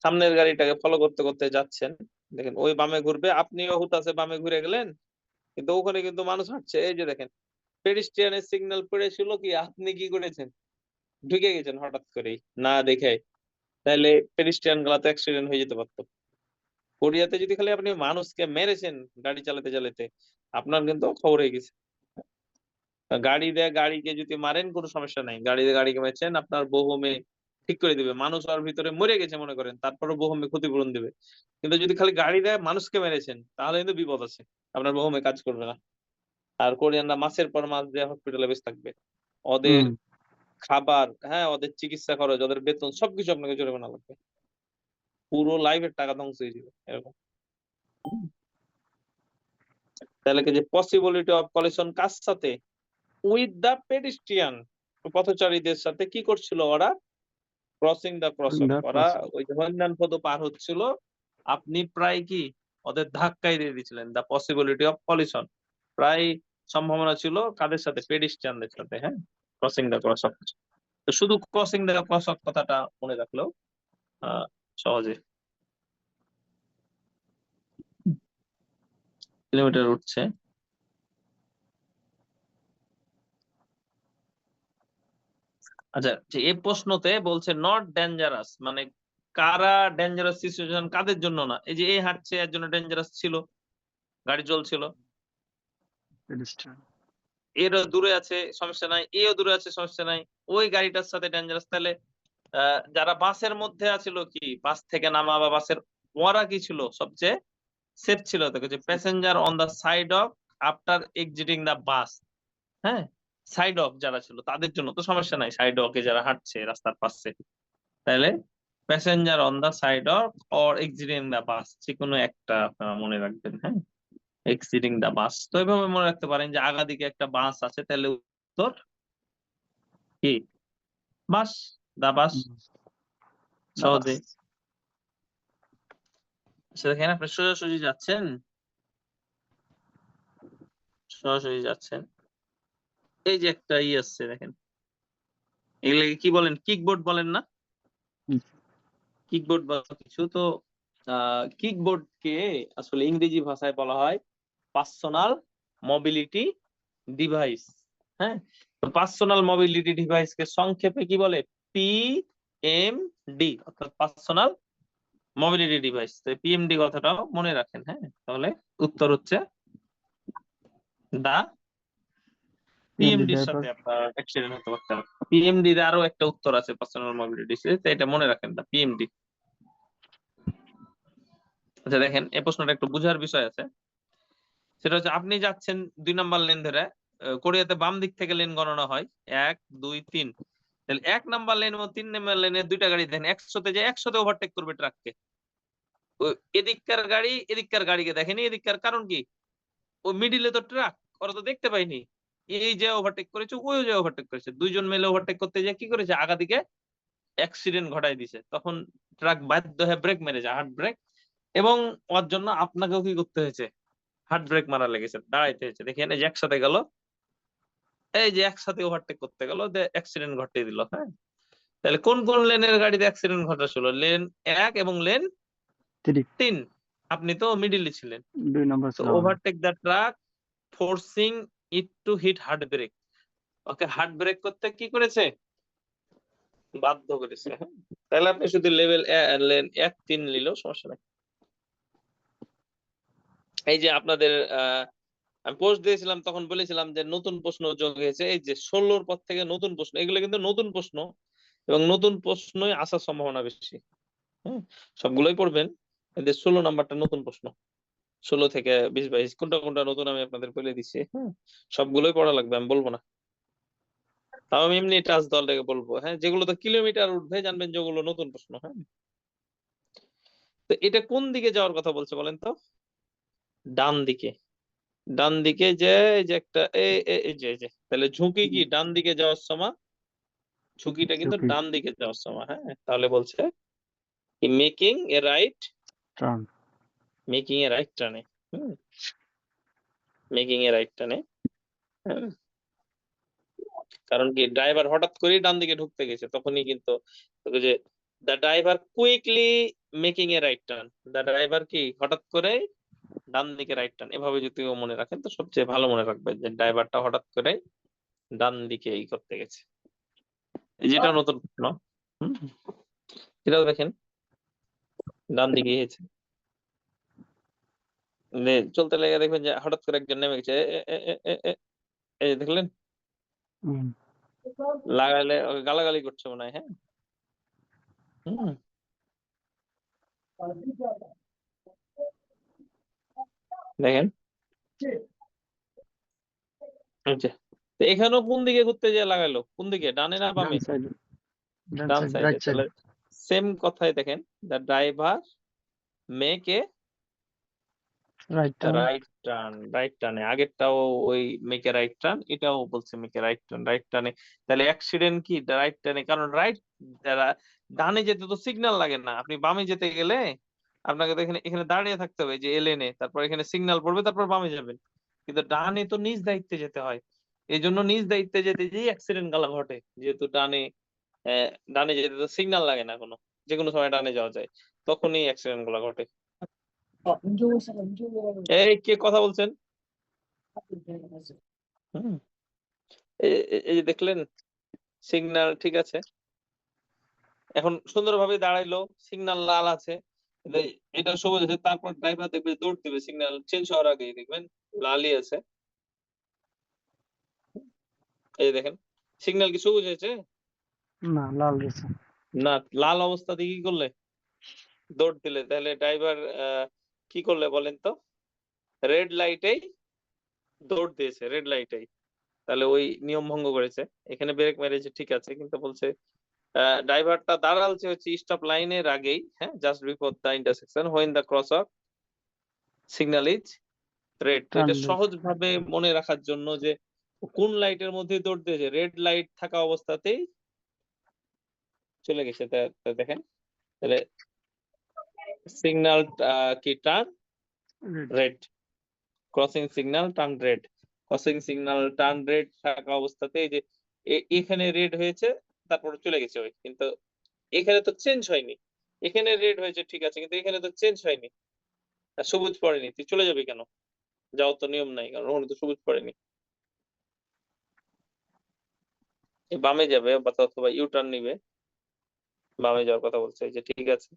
সামনের গাড়িটাকে ফলো করতে করতে যাচ্ছেন, দেখেন ওই বামে ঘুরবে, আপনিও হুতাশে বামে ঘুরে গেলেন, কিন্তু ওখানে কিন্তু মানুষ হাঁটছে। এই যে দেখেন পেডিস্ট্রিয়ানের সিগন্যাল পড়েছিল, কি আপনি কি করেছেন? ঢুকে গেছেন হঠাৎ করেই না দেখে। তাহলে পেডিস্ট্রিয়ান গুলা তো অ্যাক্সিডেন্ট হয়ে যেতে পারতো। কোরিয়াতে যদি খালি আপনি মানুষকে মেরেছেন গাড়ি চালাতে চালাতে, আপনার কিন্তু খবর হয়ে গেছে। গাড়ি দিয়ে গাড়িকে যদি মারেন কোনো সমস্যা নাই, গাড়ি দিয়ে গাড়িকে মেরেছেন আপনার বহমে ঠিক করে দিবে, মানুষ আর ভিতরে মরে গেছে মনে করেন, তারপরে বহমে ক্ষতিপূরণ দিবে। কিন্তু যদি খালি গাড়ি দেয় মানুষকে মেরেছেন তাহলে কিন্তু বিপদ আছে, আপনার বহমে কাজ করবে না। আর কোরিয়ানরা মাসের পর মাস দিয়ে হসপিটালে বেশ থাকবে, ওদের খাবার, হ্যাঁ, ওদের চিকিৎসা খরচ, ওদের বেতন সবকিছু আপনাকে জরিমানা লাগবে, পুরো লাইফের টাকা ধ্বংস হয়ে যাবে এরকম। তাহলে কি যে পসিবিলিটি অফ কলিশন কার সাথে? উইথ দ্য পেডিস্ট্রিয়ান, পথচারীদের সাথে কি করছিল ওরা? ক্রসিং দ্য ক্রসওয়াক, the ওরা crosswalk. ওই যে হুইন্ডানপদ পার হচ্ছিল, আপনি প্রায় কি ওদের ধাক্কাই দিয়ে দিয়েছিলেন। দ্য পসিবিলিটি অফ কলিশন, প্রায় সম্ভাবনা ছিল কাদের সাথে? পেডিস্ট্রিয়ানদের সাথে। হ্যাঁ, ক্রসিং দ্য ক্রসওয়াক। তো শুধু ক্রসিং দ্য ক্রসওয়াক কথাটা মনে রাখলেও সহজে কিলোমিটার উঠছে। আচ্ছা, যে এই প্রশ্নতে বলছে নট ডেঞ্জারাস, মানে কারা ডেঞ্জারাস সিচুয়েশন, কাদের জন্য না? এই যে এ হাঁটছে, এর জন্য ডেঞ্জারাস ছিল, গাড়ি চলছিল। Pedestrian. এরও দূরে আছে, সমস্যা নাই। এও দূরে আছে, সমস্যা নাই। ওই গাড়িটার সাথে ডেঞ্জারাস। তাহলে যারা বাসের মধ্যে আছিল, কি বাস থেকে নামা বা বাসের, ওরা কি ছিল? সবচেয়ে সেফ ছিল। দেখো যে passenger on the side of after exiting the bus. হ্যাঁ, সাইড অফ যারা ছিল তাদের জন্য তো সমস্যা নাই, সাইড অফে যারা হাঁটছে রাস্তার পাশে। তাহলে passenger on the side of or exiting the bus, যে কোনো একটা আপনারা মনে রাখবেন। হ্যাঁ, এক্সিটিং দা বাস। তো এইভাবে মনে রাখতে পারেন যে আগা দিকে একটা বাস আছে, তাহলে উত্তর কি? বাস, দা বাস। সহজে। আচ্ছা দেখেন, আপনি সোজাসুজি যাচ্ছেন, সোজাসুজি যাচ্ছেন, এই যে একটা আসছে দেখেন, এগুলোকে কি বলেন? কিকবোর্ড বলেন না? হুম। কিকবোর্ড বা কিছু তো। কিকবোর্ড কে আসলে ইংরেজি ভাষায় বলা হয় পার্সোনাল মোবিলিটি ডিভাইস। হ্যাঁ, পার্সোনাল মোবিলিটি ডিভাইস কে সংক্ষেপে কি বলে? পিএমডি, অর্থাৎ পার্সোনাল মোবিলিটি ডিভাইস। তো পিএমডি কথাটাও মনে রাখেন। হ্যাঁ, তাহলে উত্তর হচ্ছে দা পিএমডির driver. সাথে আপনার অ্যাক্সিডেন্ট হতে পারতেন। পিএমডি এর আরো একটা উত্তর আছে পার্সোনাল মোবিলিটি, এটা মনে রাখেন, দা পিএমডি। আচ্ছা দেখেন, এই প্রশ্নটা একটু বুঝার বিষয় আছে। সেটা হচ্ছে আপনি যাচ্ছেন 2 নাম্বার লেন ধরে, কোরিয়াতে বাম দিক থেকে লেন গণনা হয় 1 2 3। তাহলে 1 নাম্বার লেন এবং 3 নাম্বার লেনে দুইটা গাড়ি দেখেন একসাথে, যে একসাথে ওভারটেক করবে ট্রাককে। এদিককার গাড়ি এদিককার গাড়িকে দেখেনি, এদিককার, কারণ কি? ওই মিডিলে তো ট্রাক, ওরা তো দেখতে পাইনি। এই যে ওভারটেক করেছে, ওই যে ওভারটেক করেছে, দুইজন মিলে ওভারটেক করতে গিয়ে কি করেছে? আগা দিকে অ্যাক্সিডেন্ট ঘটাই দিছে। তখন ট্রাক বাধ্য হয়ে ব্রেক মেরেছে, হার্ড ব্রেক, এবং ওর জন্য আপনাকেও কি করতে হয়েছে? হার্ড ব্রেক মারা লেগেছে, দাঁড়াইতে হয়েছে। দেখেন এই যে একসাথে গেল, এই যে একসাথে ওভারটেক করতে গেল, অ্যাক্সিডেন্ট ঘটিয়ে দিল। হ্যাঁ, তাহলে কোন কোন লেনের গাড়িতে অ্যাক্সিডেন্ট ঘটেছিল? লেন 1 এবং লেন 3. 3। আপনি তো মিডিলে ছিলেন। 2 number তো ছিলাম আমি। Overtake the truck forcing it to hit hard brake, okay hard brake করতে কি করেছে? বাধ্য করেছে। হ্যাঁ, তাহলে আপনি শুধু লেভেল লেন 1 3 নিলেও সমস্যা নাই। এই যে আপনাদের আমি পোস্ট দিয়েছিলাম, তখন বলেছিলাম যে নতুন প্রশ্ন যোগ হয়েছে। এই যে 16 পর থেকে নতুন প্রশ্ন, এগুলো কিন্তু নতুন প্রশ্ন, এবং নতুন প্রশ্নই আসার সম্ভাবনা বেশি। হ্যাঁ, সবগুলোই পড়বেন। এই যে 16 নাম্বারটা নতুন প্রশ্ন, 16 থেকে 20 22 কোনটা কোনটা নতুন আমি আপনাদের বলে দিচ্ছি। হ্যাঁ, সবগুলোই পড়া লাগবে, আমি বলবো না। তাও আমি এমনি টাচ দলটাকে বলবো। হ্যাঁ, যেগুলো তো কিলোমিটার উঠবে জানবেন যেগুলো নতুন প্রশ্ন। হ্যাঁ, তো এটা কোন দিকে যাওয়ার কথা বলছে বলেন তো? ডান দিকে। ডান দিকে যে এই যে একটা এই যে তাহলে ঝুঁকি কি ডান দিকে যাওয়ার সময়? ঝুঁকিটা কিন্তু ঝুঁকি। ডান দিকে যাওয়ার সময়। হ্যাঁ, তাহলে বলছে মেকিং এ রাইট, Turn. মেকিং এ রাইট টার্নে। মেকিং এ রাইট টার্নে। কারণ কি ড্রাইভার হঠাৎ করেই ডান দিকে ঢুকতে গেছে, তখনই কিন্তু ওই যে the driver quickly making A right turn, the driver কি হঠাৎ করে ডান দিকে রাইট টার্ন। এভাবে যদি মনে রাখেন তো সবচেয়ে ভালো মনে রাখবে যে ড্রাইভারটা হঠাৎ করে ডান দিকে এই করতে গেছে। যেটা নতুন প্রশ্ন, এটাও দেখেন ডান দিকে গেছে। চলতে লেগে দেখবেন যে হঠাৎ করে একজন নেমে গেছে, এই যে দেখলেন, হুম। লাগালে ওকে গালাগালি করছে মনে হয়। হ্যাঁ, দেখেন আচ্ছা, তো এখানেও কোন দিকে ঘুরতে যেয়ে লাগালো? কোন দিকে, ডানে না বামে? Down side. Down ডান side. সাইডে। Right side. তাহলে সেম কথাই দেখেন, the driver make a right turn right টার্নে আগেরটাও ওই মেক এ রাইট টার্ন, এটাও বলছে মেক এ রাইট টার্নে। তাহলে অ্যাক্সিডেন্ট কি রাইট টার্নে, কারণ ডানে যেতে তো সিগন্যাল লাগে না, আপনি বামে যেতে গেলে আপনাকে তো এখানে এখানে দাঁড়িয়ে থাকতে হবে যে এলেনে, তারপর এখানে সিগন্যাল পড়বে, তারপর বামে যাবেন। কিন্তু ডানে তো নিজ দায়িত্বে যেতে হয়, এই জন্য নিজ দায়িত্বে যেতে যেই অ্যাক্সিডেন্ট গুলা ঘটে, যেহেতু ডানে যেতে তো সিগন্যাল লাগে না কোনো, যে কোনো সময় ডানে যাওয়া যায়, তখনই অ্যাক্সিডেন্ট গুলা ঘটে। এই কে কথা বলছেন? হুম, এই যে দেখলেন সিগন্যাল ঠিক আছে, এখন সুন্দরভাবে দাঁড়াইলো, সিগন্যাল লাল আছে, এটা সবুজ আছে, তারপর ড্রাইভার দেখবে দৌড় দেবে সিগন্যাল চেঞ্জ হওয়ার আগেই, দেখবেন লালই আছে। এই যে দেখেন সিগন্যাল কি সবুজ হয়েছে? না, লাল গেছে। না, লাল অবস্থাতে কি করলে? দৌড় দিলে। তাহলে ড্রাইভার কি করলে বলেন তো? রেড লাইটেই দৌড় দিয়েছে, রেড লাইটেই, তাহলে ওই নিয়ম ভঙ্গ করেছে। এখানে ব্রেক মেরেছে ঠিক আছে, কিন্তু বলছে ড্রাইভারটা দাঁড়ালছে হচ্ছে স্টপ লাইনের আগেই, হ্যাঁ, just before the intersection when the cross of signal is red. Turn এটা left. সহজ ভাবে মনে রাখার জন্য যে কোন লাইটের মধ্যে দৌড় দিয়েছে, রেড লাইট থাকা অবস্থাতেই চলে গেছে। দেখেন তাহলে সিগন্যাল কি turn Red. Red, crossing signal turn red, crossing signal turn red থাকা অবস্থাতে এই যে এখানে রেড হয়েছে, তারপর চলে গেছে ওই, কিন্তু এখানে তো চেঞ্জ হয়নি। এখানে রেড হয়েছে ঠিক আছে, কিন্তু এখানে তো চেঞ্জ হয়নি, সবুজ পড়েনি, তুই চলে যাবি কেন? যাওয়ার তো নিয়ম নাই, কারণ ওখানে তো সবুজ পড়েনি। বামে যাবে অথবা ইউটার্ন নিবে, বামে যাওয়ার কথা বলছে। এই যে ঠিক আছে,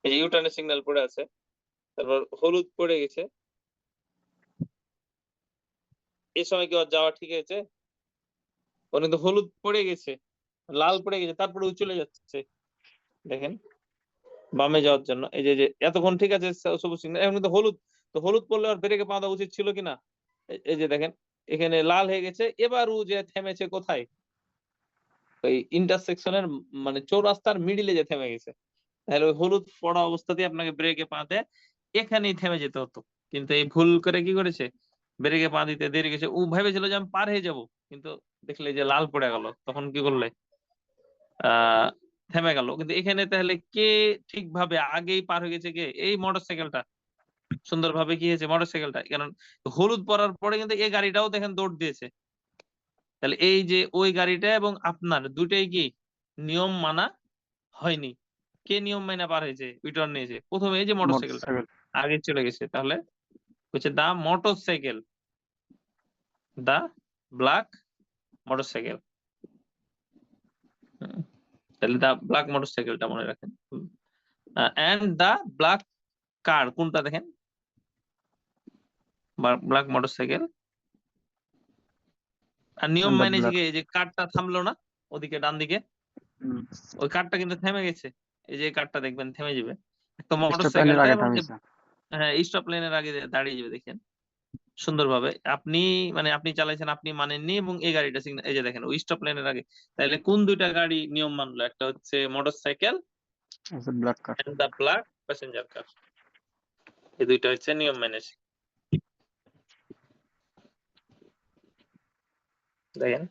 এই যে ইউটার্নের সিগন্যাল পড়ে আছে, তারপর হলুদ পড়ে গেছে, এই সময় কি ওর যাওয়া ঠিক আছে? ওর কিন্তু হলুদ পড়ে গেছে, লাল পড়ে গেছে, তারপরে ও চলে যাচ্ছে। দেখেন বামে যাওয়ার জন্য, এই যে এতক্ষণ ঠিক আছে সবুজ সিগন্যাল, এখন কিন্তু হলুদ, তো হলুদ পড়লে আর ব্রেকে পা দেওয়া উচিত ছিল কিনা? এই যে দেখেন এখানে লাল হয়ে গেছে, এবার ও যে থেমেছে কোথায়? ওই ইন্টারসেকশনের মানে চৌরাস্তার মিডিলে যে থেমে গেছে। তাহলে ওই হলুদ পড়া অবস্থাতেই আপনাকে ব্রেকে পা দেয়, এখানেই থেমে যেতে হতো, কিন্তু এই ভুল করে কি করেছে, ব্রেকে পা দিতে দেরি গেছে। ও ভেবেছিল যে আমি পার হয়ে যাব, কিন্তু দেখলে যে লাল পড়ে গেল, তখন কি করলে? থেমে গেল। কিন্তু এখানে তাহলে কে ঠিকভাবে আগেই পার হয়ে গেছে? কে? এই মোটরসাইকেলটা সুন্দরভাবে কি হয়েছে, মোটরসাইকেলটা, কারণ হলুদ পড়ার পরে কিন্তু এই গাড়িটাও দেখেন দৌড় দিয়েছে। তাহলে এই যে ওই গাড়িটা এবং আপনার দুটাই কি নিয়ম মানা হয়নি। কে নিয়ম মাইনা পার হয়েছে, ইউটার্ন নিয়েছে? প্রথমে এই যে মোটরসাইকেলটা Motorcycle. আগে চলে গেছে। তাহলে হচ্ছে দা মোটরসাইকেল, দা ব্ল্যাক মোটরসাইকেল। তাহলে দা ব্ল্যাক মোটরসাইকেলটা মনে রাখেন। এন্ড দা ব্ল্যাক কার, কোনটা দেখেন? Black motorcycle. আর নিয়ম And the মাইনেছে black. কি, এই যে কারটা থামলো না ওদিকে ডান দিকে, ওই কারটা কিন্তু থেমে গেছে। এই যে কারটা দেখবেন থেমে যাবে, একটা Stop line এর মোটরসাইকেলটা, আগে এবং থামিয়েছে। হ্যাঁ স্টপ লাইনের আগে দাঁড়িয়ে যাবে। দেখেন সুন্দরভাবে আপনি মানে আপনি চালাইছেন, আপনি মানেননি, এবং এই গাড়িটা সিগন্যাল, এই যে দেখেন ওই স্টপ লাইনের আগে। তাহলে কোন দুইটা গাড়ি নিয়ম মানলো? একটা হচ্ছে motorcycle It's a black car. And the black passenger car, এই দুইটা হচ্ছে নিয়ম মেনেছে। দেখেন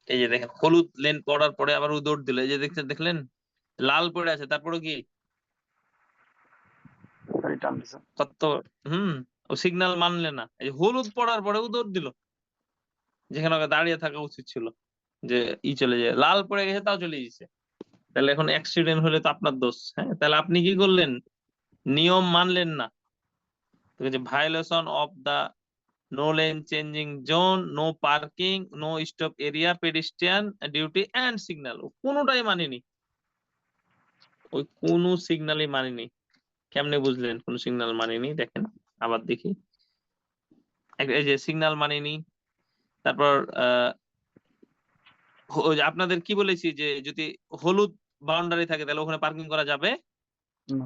এই যে দেখেন হলুদ লেন পড়ার পরে আবার ও দৌড় দিল, এই যে দেখলেন লাল পড়ে আছে, তারপরে কি গাড়ি টান দিছে। কত ও সিগন্যাল মানলে না, এই যে হলুদ পড়ার পরে ও দৌড় দিল, যেখানে ওকে দাঁড়িয়ে থাকা উচিত ছিল, যে চলে যায়, লাল পড়ে গেছে তাও চলে গেছে। তাহলে এখন অ্যাক্সিডেন্ট হলে তো আপনার দোষ। হ্যাঁ, তাহলে আপনি কি করলেন? নিয়ম মানলেন না। Violation of the no lane changing zone, no parking, no stop area, pedestrian duty and signal, কোনোটাই মানেনি, ওই কোনো সিগন্যালই মানেনি। কেমনে বুঝলেন কোন সিগন্যাল মানেনি? দেখেন আবার দেখি, এই যে সিগন্যাল মানেনি। তারপর ওই যে আপনাদের কি বলেছি যে যদি হলুদ বাউন্ডারি থাকে তাহলে ওখানে পার্কিং করা যাবে, না,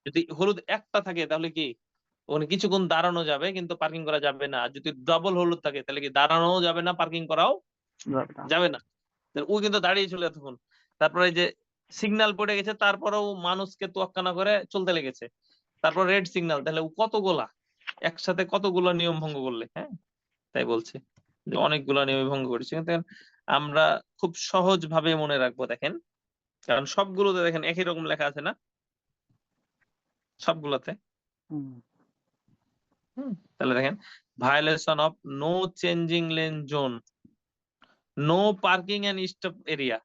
যদি হলুদ একটা থাকে তাহলে কি ওখানে কিছুক্ষণ দাঁড়ানো যাবে, কিন্তু পার্কিং করা যাবে না। যদি ডাবল হলুদ থাকে তাহলে কি দাঁড়ানোও যাবে না, পার্কিং করাও যাবে না। যাবে না। ও কিন্তু দাঁড়িয়ে ছিল এতক্ষণ। তারপরে যে সিগন্যাল পড়ে গেছে, তারপরেও মানুষকে তোয়াক্কা না করে চলতে লেগেছে। তারপর রেড সিগন্যাল, তাহলে ও কতগুলা একসাথে কতগুলা নিয়ম ভঙ্গ করলে, হ্যাঁ তাই বলছে যে অনেকগুলা নিয়ম ভঙ্গ করেছে। কিন্তু আমরা খুব সহজ ভাবে মনে রাখবো, দেখেন কারণ সবগুলোতে দেখেন একই রকম লেখা আছে না, সবগুলোতে। তাহলে দেখেন violation of no changing lane zone, no parking and stop area,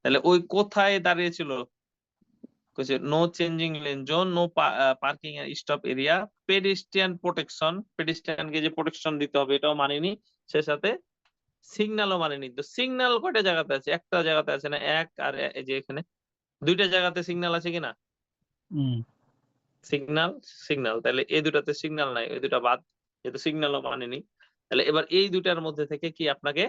তাহলে ওই কোথায় দাঁড়িয়েছিল, no changing lane zone, no parking and stop area, pedestrian protection, পেডিস্ট্রিয়ানকে যে প্রোটেকশন দিতে হবে এটাও মানেনি, সে সাথে সিগন্যালও মানেনি। তো সিগন্যাল কয়টা জায়গাতে আছে, একটা জায়গাতে আছে না, এক আর এই যে এখানে দুইটা জায়গাতে সিগন্যাল আছে কিনা, সিগন্যাল সিগন্যাল, তাহলে এই দুটাতে সিগন্যাল নাই, ওই দুটা বাদ, যেহেতু সিগন্যালও মানেনি। তাহলে এবার এই দুটার মধ্যে থেকে কি আপনাকে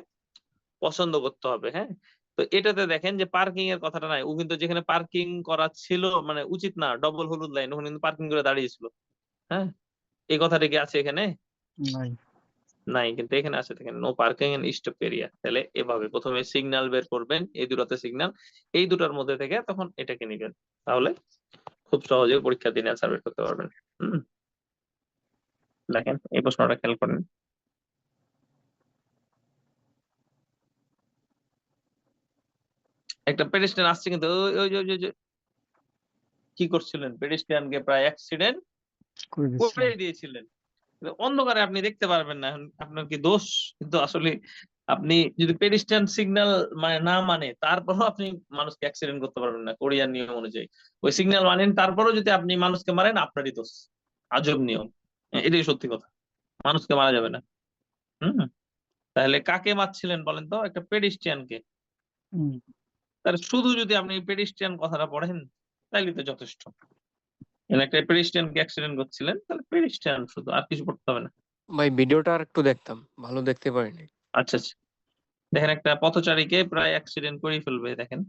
পছন্দ করতে হবে, হ্যাঁ। তো এটাতে দেখেন যে পার্কিং এর কথাটা নাই, ও কিন্তু যেখানে পার্কিং করা ছিল মানে উচিত না, ডবল হলুদ লাইন, ওখানে কিন্তু পার্কিং করে দাঁড়িয়েছিল, হ্যাঁ এই কথাটা কি আছে এখানে, নাই। নাই, কিন্তু এখানে আছে দেখেন no parking and stop area. তাহলে এভাবে প্রথমে সিগন্যাল বের করবেন, এই দুটাতে সিগন্যাল, এই দুটার মধ্যে থেকে তখন এটাকে নিবেন, তাহলে খুব সহজে পরীক্ষা দিনে অ্যান্সার বের করতে পারবেন। দেখেন এই প্রশ্নটা খেয়াল করেন, একটা পেডেস্ট্রিয়ান আসছে কিন্তু ওই যে কি করছিলেন, পেডেস্ট্রিয়ানকে প্রায় অ্যাক্সিডেন্ট করে করে দিচ্ছি। দিয়েছিলেন, কিন্তু অন্ধকারে আপনি দেখতে পারবেন না, এখন আপনার কি দোষ, কিন্তু আসলে আপনি যদি পেডেস্ট্রিয়ান সিগন্যাল মানে না মানে তারপরও আপনি মানুষকে অ্যাক্সিডেন্ট করতে পারবেন না কোরিয়ান নিয়ম অনুযায়ী, ওই সিগন্যাল মানেন তারপরও যদি আপনি মানুষকে মারেন আপনারই দোষ, আজব নিয়ম, এটাই সত্যি কথা, মানুষকে মারা যাবে না। তাহলে কাকে মারছিলেন বলেন তো, একটা পেডেস্ট্রিয়ানকে, তাহলে শুধু যদি আপনি পেডেস্ট্রিয়ান কথাটা পড়েন তাইলে তো যথেষ্ট, একটা পেডেস্ট্রিয়ানকে অ্যাক্সিডেন্ট করছিলেন, তাহলে পেডেস্ট্রিয়ান শুধু, আর কিছু পড়তে হবে না। ভাই ভিডিওটা আর একটু দেখতাম, ভালো দেখতে পারিনি। আচ্ছা আচ্ছা, দেখেন একটা পথচারীকে প্রায় অ্যাক্সিডেন্ট করে ফেলবে, দেখেন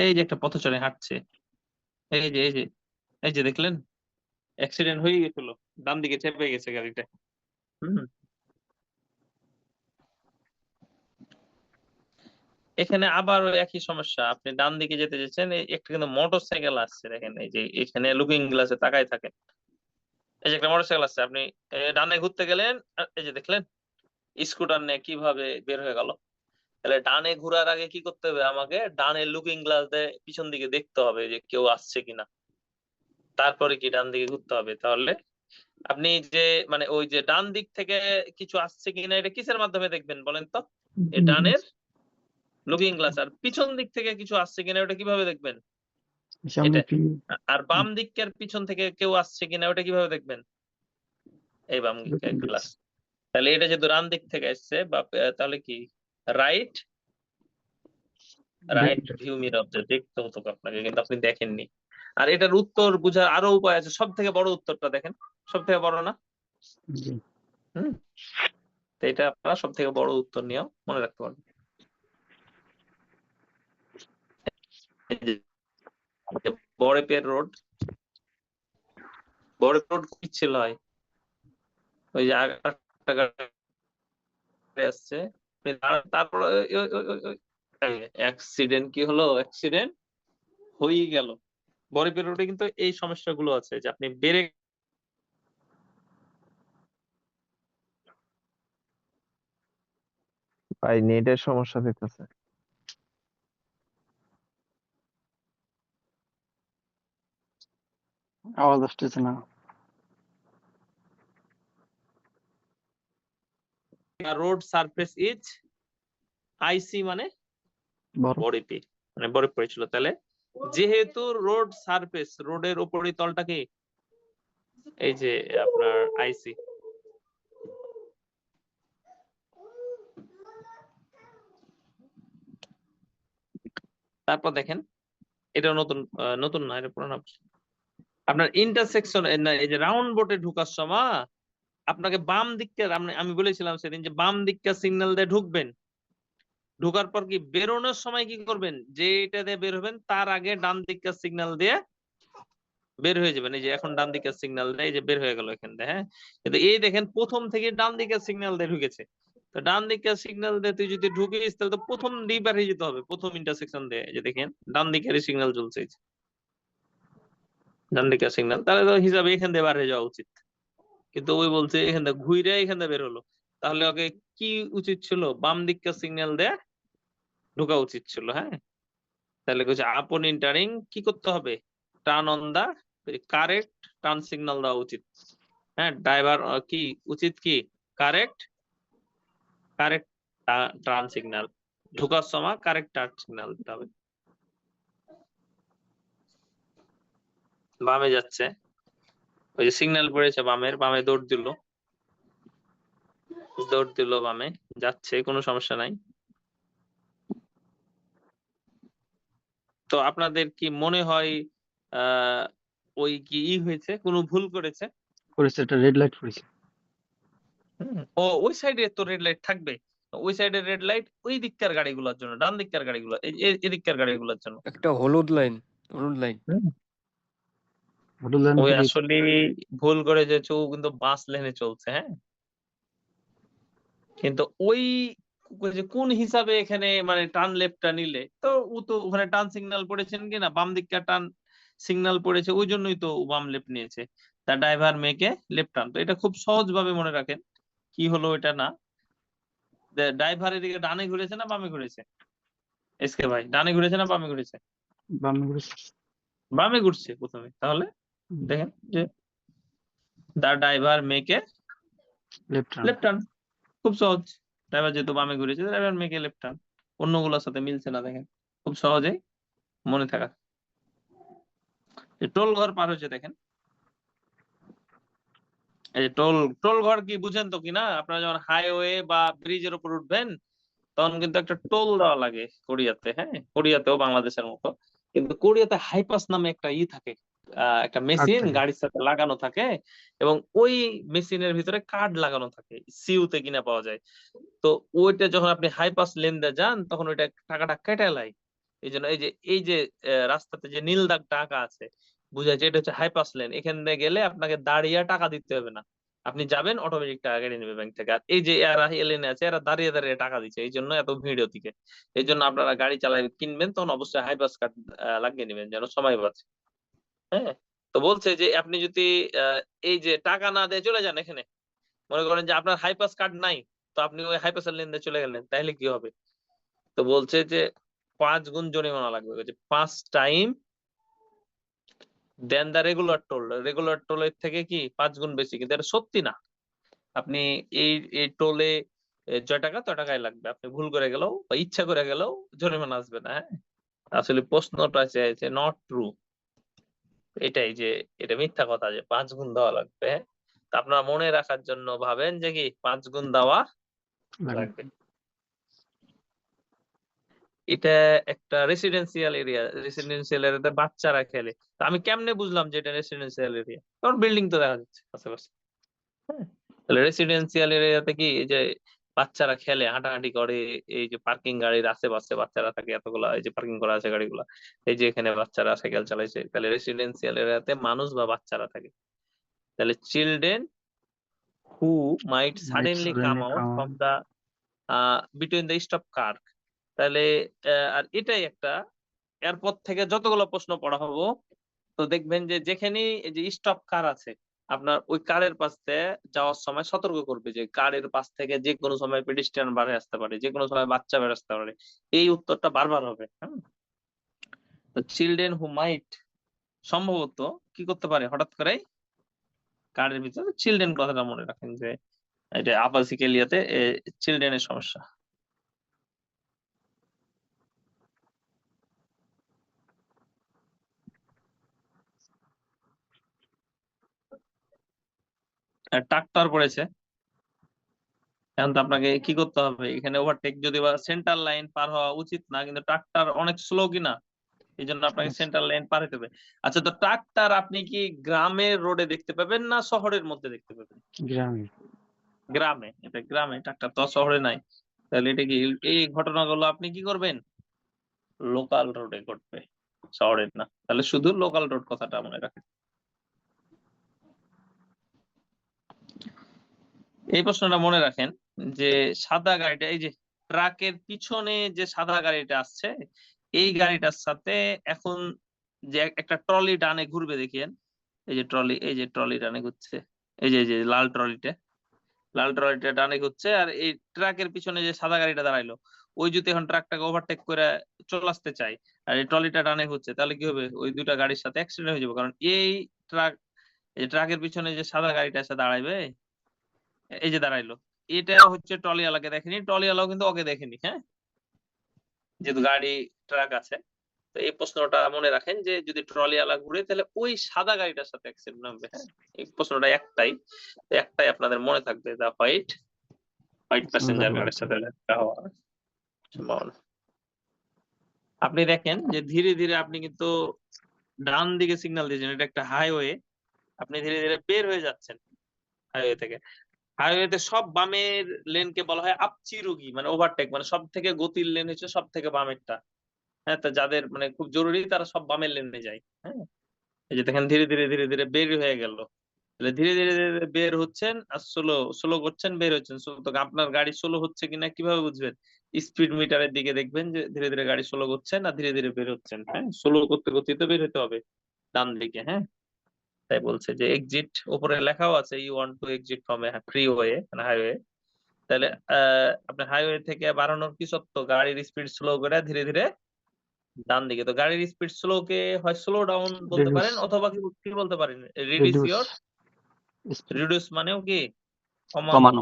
এই যে একটা পথচারী হাঁটছে, এই যে এই যে এই যে দেখলেন অ্যাক্সিডেন্ট হয়ে গেছিল, ডান দিকে চেপে গেছে গাড়িটা। এখানে আবার ওই একই সমস্যা, আপনি ডান দিকে যেতে যাচ্ছেন, একটা কিন্তু মোটর সাইকেল আসছে, দেখেন এই যে এখানে লুকিং গ্লাসে তাকায় থাকেন, এই যে একটা মোটর সাইকেল আসছে, আপনি ডানে ঘুরতে গেলেন, আর এই যে দেখলেন স্কুটার নিয়ে কিভাবে বের হয়ে গেল। তাহলে ডানে ঘোরার আগে কি করতে হবে, আমাকে ডানে লুকিং গ্লাস দিয়ে পিছন দিকে দেখতে হবে যে কেউ আসছে কিনা, তারপরে কি ডান দিকে ঘুরতে হবে। তাহলে আপনি যে মানে ওই যে ডান দিক থেকে কিছু আসছে কিনা এটা কিসের মাধ্যমে দেখবেন বলেন তো, এই ডানের লুকিং গ্লাস, আর পিছন দিক থেকে কিছু আসছে কিনা ওটা কিভাবে দেখবেন, সামনে এটা। আর বাম দিকের পিছন থেকে কেউ আসছে কিনা ওটা কিভাবে দেখবেন, এই বাম দিকের গ্লাস। তাহলে এটা যেহেতু ডান দিক থেকে আসছে বা তাহলে কি রাইট ভিউ মিরর দেখতে হতো আপনাকে, কিন্তু আপনি দেখেননি। আর এটার উত্তর বোঝার আরো উপায় আছে, সব থেকে বড় উত্তরটা দেখেন, সব থেকে বড় না, তো এটা আপনারা সব থেকে বড় উত্তর নিয়েও মনে রাখতে পারবেন। বড়েপের রোড, বড়েপের রোড কি ছিল হয়, ওই যে আসছে, তারপর অ্যাক্সিডেন্ট কি হলো, অ্যাক্সিডেন্ট হয়ে গেল। বড়েপের রোডে কিন্তু এই সমস্যাগুলো আছে যে আপনি বেড়ে ভাই নেটের সমস্যা দিতেছে। আওয়াজ আসতেছে না। রোড সারফেস ইজ আইসি মানে বড় বরফে, মানে বরফ পড়েছিল। তাহলে যেহেতু রোড সারফেস, রোডের উপরিতলটা কি এই যে আপনার আইসি, তারপর দেখেন এটা নতুন নতুন না, এটা পুরানো। আপনার ইন্টারসেকশন এই যে রাউন্ড বোটে ঢুকার সময় আপনাকে বাম দিককে, আমি বলেছিলাম সেদিন যে বাম দিককে সিগন্যাল দিয়ে ঢুকবেন, ঢোকার পর কি বেরোনোর সময় কি করবেন, যে এটা দিয়ে বের হবেন তার আগে ডান দিককে সিগন্যাল দিয়ে বের হয়ে যাবেন। এই যে এখন ডান দিকের সিগন্যাল দেয়, এই যে বের হয়ে গেল এখান থেকে, হ্যাঁ। কিন্তু এই দেখেন প্রথম থেকে ডান দিকের সিগন্যাল দিয়ে ঢুকেছে, তো ডান দিকে সিগন্যাল দিয়ে তুই যদি ঢুকিস তাহলে তো প্রথম দিক বের হয়ে যেতে হবে, প্রথম ইন্টারসেকশন দিয়ে। এই যে দেখেন ডান দিকের সিগন্যাল চলছে, এই যে ডান দিকের সিগন্যাল, তাহলে তো হিসাবে এখান দিয়ে বের হয়ে যাওয়া উচিত। কিন্তু ওই বলছে এখান থেকে ঘুরে এখান দিয়ে বের হলো, তাহলে ওকে কি উচিত ছিল? বাম দিকের সিগন্যাল দিয়ে ঢোকা উচিত ছিল। হ্যাঁ, তাহলে বলছে আপন এন্টারিং কি করতে হবে? Turn on the correct turn signal দেওয়া উচিত। হ্যাঁ, ড্রাইভার কি উচিত? কি কারেক্ট কারেক্ট টার্ন সিগন্যাল, ঢোকার সময় কারেক্ট টার্ন সিগন্যাল দিতে হবে। বামে যাচ্ছে, ওই যে সিগন্যাল পড়েছে বামের, বামে দৌড় দিল বামে যাচ্ছে, কোনো সমস্যা নাই। তো আপনাদের কি মনে হয় ওই কি হয়েছে, কোনো ভুল করেছে? করেছে, এটা রেড লাইট করেছে। ও ওই সাইডে তো রেড লাইট থাকবে, ওই সাইডে রেড লাইট ওই দিককার গাড়িগুলোর জন্য, ডান দিককার গাড়িগুলো এদিককার গাড়িগুলোর জন্য। একটা হলুদ লাইন হোটেল লাইন ওই থেকে আসলে ভুল করেছে, ও কিন্তু বাস লেনে চলছে। হ্যাঁ, কিন্তু ওই যে কোন হিসাবে এখানে মানে টার্ন লেফটটা নিলে তো ও তো ওখানে টার্ন সিগন্যাল পড়েছেন কিনা, বাম দিকটা টার্ন সিগন্যাল পড়েছে, ওই জন্যই তো ও বাম লেফট নিয়েছে। তার ড্রাইভার মেয়েকে লেফট টার্ন। তো এটা খুব সহজ ভাবে মনে রাখেন। কি হলো এটা না, ড্রাইভার এদিকে ডানে ঘুরেছে না বামে ঘুরেছে? এসকে ভাই, ডানে ঘুরেছে না বামে ঘুরেছে? বামে করেছে। বামে ঘুরছে প্রথমে। তাহলে দেখেন যে তার ড্রাইভার মেয়েকে লেফট টার্ন। লেফট টার্ন, খুব সহজ। ড্রাইভার যেহেতু বামে ঘুরেছে, ড্রাইভার মেয়েকে লেফট টার্ন। অন্যগুলোর সাথে মিলছে না, দেখেন খুব সহজেই মনে থাকা। টোল ঘর পার হচ্ছে, দেখেন এই যে টোল ঘর কি বুঝেন তো কিনা? আপনারা যখন হাইওয়ে বা ব্রিজের উপর উঠবেন তখন কিন্তু একটা টোল দেওয়া লাগে কোরিয়াতে। হ্যাঁ, কোরিয়াতেও বাংলাদেশের মতো, কিন্তু কোরিয়াতে হাইপাস নামে একটা থাকে, একটা মেশিন থাকে। গাড়ির সাথে লাগানো থাকে, এবং ওই মেশিনের ভিতরে কার্ড লাগানো থাকে, সিইউতে কিনা পাওয়া যায়। তো ওইটা যখন আপনি হাইপাস লেন দিয়ে যান তখন ওইটা টাকাটা কেটে লাই। এই জন্য এই যে রাস্তাতে যে নীল দাগটা আঁকা আছে, বুঝা যায় এটা হচ্ছে হাইপাস লেন। এখান দিয়ে গেলে আপনাকে দাঁড়িয়ে টাকা দিতে হবে না, আপনি যাবেন অটোমেটিক টাকা কেটে নেবে ব্যাংক থেকে। আর এই যে এরা এলেনে আছে, এরা দাঁড়িয়ে দাঁড়িয়ে টাকা দিচ্ছে, এই জন্য এত ভিড় ওদিকে। এই জন্য আপনারা গাড়ি চালাবেন কিনবেন তখন অবশ্যই হাইপাস কার্ড লাগিয়ে নেবেন, যেন সময় বাঁচে। হ্যাঁ, তো বলছে যে আপনি যদি এই যে টাকা না দিয়ে চলে যান, এখানে মনে করেন যে আপনার হাইপাস কার্ড নাই, তো আপনি ওই হাইপাসের লেন দিয়ে চলে গেলেন, তাহলে কি হবে? তো বলছে যে 5 গুণ জরিমানা লাগবে, 5 টাইম দেন দা রেগুলার টোলের থেকে কি 5 গুণ বেশি। কিন্তু এটা সত্যি না, আপনি এই টোলে জয় টাকা তয় টাকাই লাগবে, আপনি ভুল করে গেলেও বা ইচ্ছা করে গেলেও জরিমানা আসবে না। হ্যাঁ, আসলে প্রশ্নটা চেয়েছে নট ট্রু, এটাই যে এটা মিথ্যা কথা যে 5 গুণ দেওয়া লাগবে। হ্যাঁ, তা আপনারা মনে রাখার জন্য ভাবেন যে কি 5 গুণ দেওয়া লাগবে। এটা একটা রেসিডেন্সিয়াল এরিয়াতে বাচ্চারা খেলে। তো আমি কেমনে বুঝলাম যে এটা রেসিডেন্সিয়াল এরিয়া? কারণ বিল্ডিং তো দেখা যাচ্ছে আশেপাশে। হ্যাঁ, তাহলে রেসিডেন্সিয়াল এরিয়াতে কি এই যে বাচ্চারা খেলে, হাঁটাহাঁটি করে, এই যে পার্কিং গাড়ির আশেপাশে বাচ্চারা থাকে এতগুলা, এই যে পার্কিং করা আছে গাড়িগুলা, এই যে এখানে বাচ্চারা সাইকেল চালাইছে, তাহলে রেসিডেন্সিয়াল এরিয়াতে মানুষ বা বাচ্চারা থাকে। তাহলে children who might suddenly come out from the between the stop car. তাহলে আর এটাই একটা, এরপর থেকে যতগুলো প্রশ্ন পড়া হবো তো দেখবেন যে যেখানেই এই যে স্টপ কার আছে, আপনার ওই কারের পাশ থেকে যাওয়ার সময় সতর্ক করবে যে কারের পাশ থেকে যে কোনো সময় পেডিস্ট্রিয়ান বের হয়ে আসতে পারে, যে কোনো সময় বাচ্চা বের আসতে পারে। এই উত্তরটা বারবার হবে। হ্যাঁ, তো চিলড্রেন হু মাইট সম্ভবত কি করতে পারে, হঠাৎ করে কারের ভিতরে চিলড্রেন কথাটা মনে রাখেন যে এটা আবাসিক এরিয়াতে চিলড্রেনের সমস্যা। ট্রাক্টর পড়েছে, এখন তো আপনাকে কি করতে হবে, এখানে ওভারটেক যদি বা সেন্টার লাইন পার হওয়া উচিত না, কিন্তু ট্রাক্টর অনেক স্লো কিনা, এই জন্য আপনাকে সেন্টার লাইন পার হতে হবে। আচ্ছা, তো ট্রাক্টর আপনি কি গ্রামের রোডে দেখতে পাবেন না শহরের মধ্যে দেখতে পাবেন? গ্রামে। গ্রামে, এটা গ্রামে, ট্রাক্টর তো শহরে নাই। তাহলে এটা কি, এই ঘটনাগুলো আপনি কি করবেন, লোকাল রোডে ঘটবে, শহরের না। তাহলে শুধু লোকাল রোড কথাটা মনে রাখেন। এই প্রশ্নটা মনে রাখেন যে সাদা গাড়িটা, এই যে ট্রাকের পিছনে যে সাদা গাড়িটা আসছে, এই গাড়িটার সাথে এখন যে একটা ট্রলি ডানে ঘুরবে দেখিয়েন, এই যে ট্রলি ডানে ঘুরছে, এই যে লাল ট্রলিটা ডানে ঘুরছে, আর এই ট্রাকের পিছনে যে সাদা গাড়িটা দাঁড়াইলো, ওই যদি এখন ট্রাকটাকে ওভারটেক করে চলে আসতে চায় আর এই ট্রলিটা ডানে ঘুরছে, তাহলে কি হবে? ওই দুইটা গাড়ির সাথে অ্যাক্সিডেন্ট হয়ে যাবে। কারণ এই ট্রাকের পিছনে যে সাদা গাড়িটা এসে দাঁড়াইবে, এই যে দাঁড়াইলো, এটা হচ্ছে ট্রলিওয়ালাকে দেখেনি, ট্রলিওয়ালাও কিন্তু ওকে দেখেনি, হ্যাঁ, যেহেতু গাড়ি ট্রাক আছে। তো এই প্রশ্নটা মনে রাখেন যে যদি ট্রলিওয়ালা ঘুরে তাহলে ওই সাদা গাড়িটার সাথে অ্যাক্সিডেন্ট হবে। হ্যাঁ, এই প্রশ্নটা একটাই আপনাদের মনে থাকবে, দা হোয়াইট প্যাসেঞ্জার গাড়ির সাথে ধাক্কা হওয়ার সম্ভাবনা। আপনি দেখেন যে ধীরে ধীরে আপনি কিন্তু ডান দিকে সিগন্যাল দিয়েছেন, এটা একটা হাইওয়ে, আপনি ধীরে ধীরে বের হয়ে যাচ্ছেন হাইওয়ে থেকে। হাইওয়েতে সব বামের লেনকে বলা হয় আপচিরোগী, মানে ওভারটেক, মানে সব থেকে গতির লেন হচ্ছে সব থেকে বামেরটা। হ্যাঁ, তো যাদের মানে খুব জরুরি তারা সব বামের লেনে যায়। হ্যাঁ, এই যে দেখেন ধীরে ধীরে বের হয়ে গেল। তাহলে ধীরে ধীরে বের হচ্ছেন আর স্লো করছেন, বের হচ্ছেন। তো আপনার গাড়ি স্লো হচ্ছে কিনা কিভাবে বুঝবেন? স্পিড মিটারের দিকে দেখবেন যে ধীরে ধীরে গাড়ি স্লো করছেন আর ধীরে ধীরে বের হচ্ছেন। হ্যাঁ, স্লো করতে তো বের হতে হবে ডান দিকে। হ্যাঁ, তাই বলছে যে এক্সিট, উপরে লেখাও আছে you want to exit from a freeway, মানে হাইওয়ে। তাহলে আপনি হাইওয়ে থেকে বাড়ানোর কি সত্য? গাড়ির স্পিড স্লো করে ধীরে ধীরে ডান দিকে। তো গাড়ির স্পিড স্লো কে হয় স্লো ডাউন বলতে পারেন, অথবা কি বলতে পারেন? রিডিউস মানেও কি কমানো।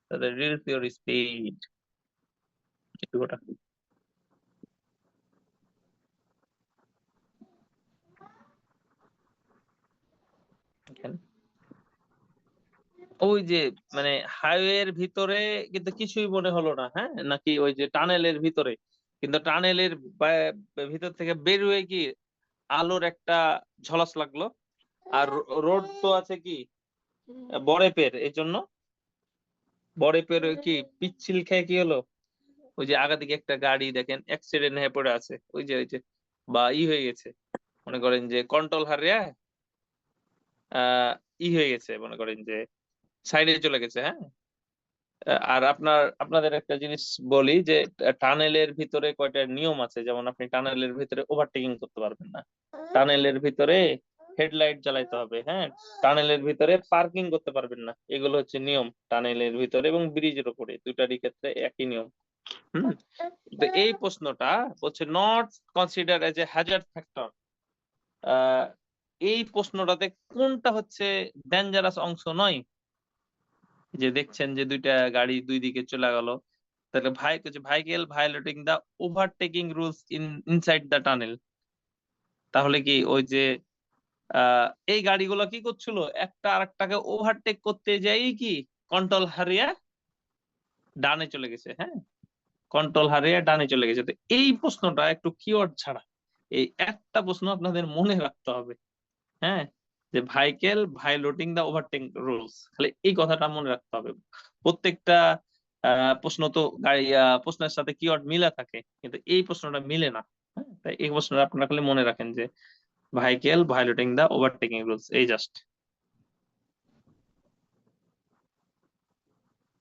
তাহলে রিডিউস ইওর স্পিড। ওটা ওই যে মানে হাইওয়ের ভিতরে কিন্তু কিছুই মনে হলো না, হ্যাঁ, নাকি ওই যে টানেলের ভিতরে? কিন্তু টানেলের ভিতর থেকে বের হয়ে কি আলোর একটা ঝলস লাগলো। আর রোড তো আছে কি বরফের, এই জন্য বরফের কি পিচ্ছিল খেয়ে কি হলো, ওই যে আগা দিকে একটা গাড়ি দেখেন অ্যাক্সিডেন্ট হয়ে পড়ে আছে, ওই যে বা হয়ে গেছে, মনে করেন যে কন্ট্রোল হারিয়ে হয়ে গেছে, মনে করেন যে সাইডে চলে গেছে। হ্যাঁ, আর আপনাদের একটা জিনিস বলি যে টানেলের ভিতরে কয়টা নিয়ম আছে। যেমন আপনি টানেলের ভিতরে ওভারটেকিং করতে পারবেন না, টানেলের ভিতরে হেডলাইট জ্বালাইতে হবে, হ্যাঁ, টানেলের ভিতরে পার্কিং করতে পারবেন না। এগুলো হচ্ছে নিয়ম টানেলের ভিতরে এবং ব্রিজের উপরে, দুটারই ক্ষেত্রে একই নিয়ম। তো এই প্রশ্নটা হচ্ছে not consider as a Hazard factor. এই প্রশ্নটাতে কোনটা হচ্ছে ডেঞ্জারাস অংশ নয়? যে দেখছেন যে দুইটা গাড়ি দুই দিকে চলে গেল, তাহলে ভাইকেল ভায়োলেটিং দা ওভারটেকিং রুলস ইনসাইড দা টানেল। তাহলে কি ওই যে এই গাড়িগুলো কি করছিল, একটা আরেকটাকে ওভারটেক করতে যাই কি কন্ট্রোল হারিয়ে ডানে চলে গেছে। হ্যাঁ, কন্ট্রোল হারিয়ে ডানে চলে গেছে। তো এই প্রশ্নটা একটু কিওয়ার্ড ছাড়া, এই একটা প্রশ্ন আপনাদের মনে রাখতে হবে। হ্যাঁ, যে ভাইকেল ভায়োলেটিং দা ওভারটেকিং রুলস, তাহলে এই কথাটা মনে রাখতে হবে। প্রত্যেকটা প্রশ্ন তো প্রশ্নের সাথে কিওয়ার্ড মিলে থাকে, কিন্তু এই প্রশ্নটা মিলে না। হ্যাঁ, তাই এই প্রশ্নটা আপনারা খালি মনে রাখেন যে ভাইকেল ভায়োলেটিং দা ওভারটেকিং রুলস, এই জাস্ট।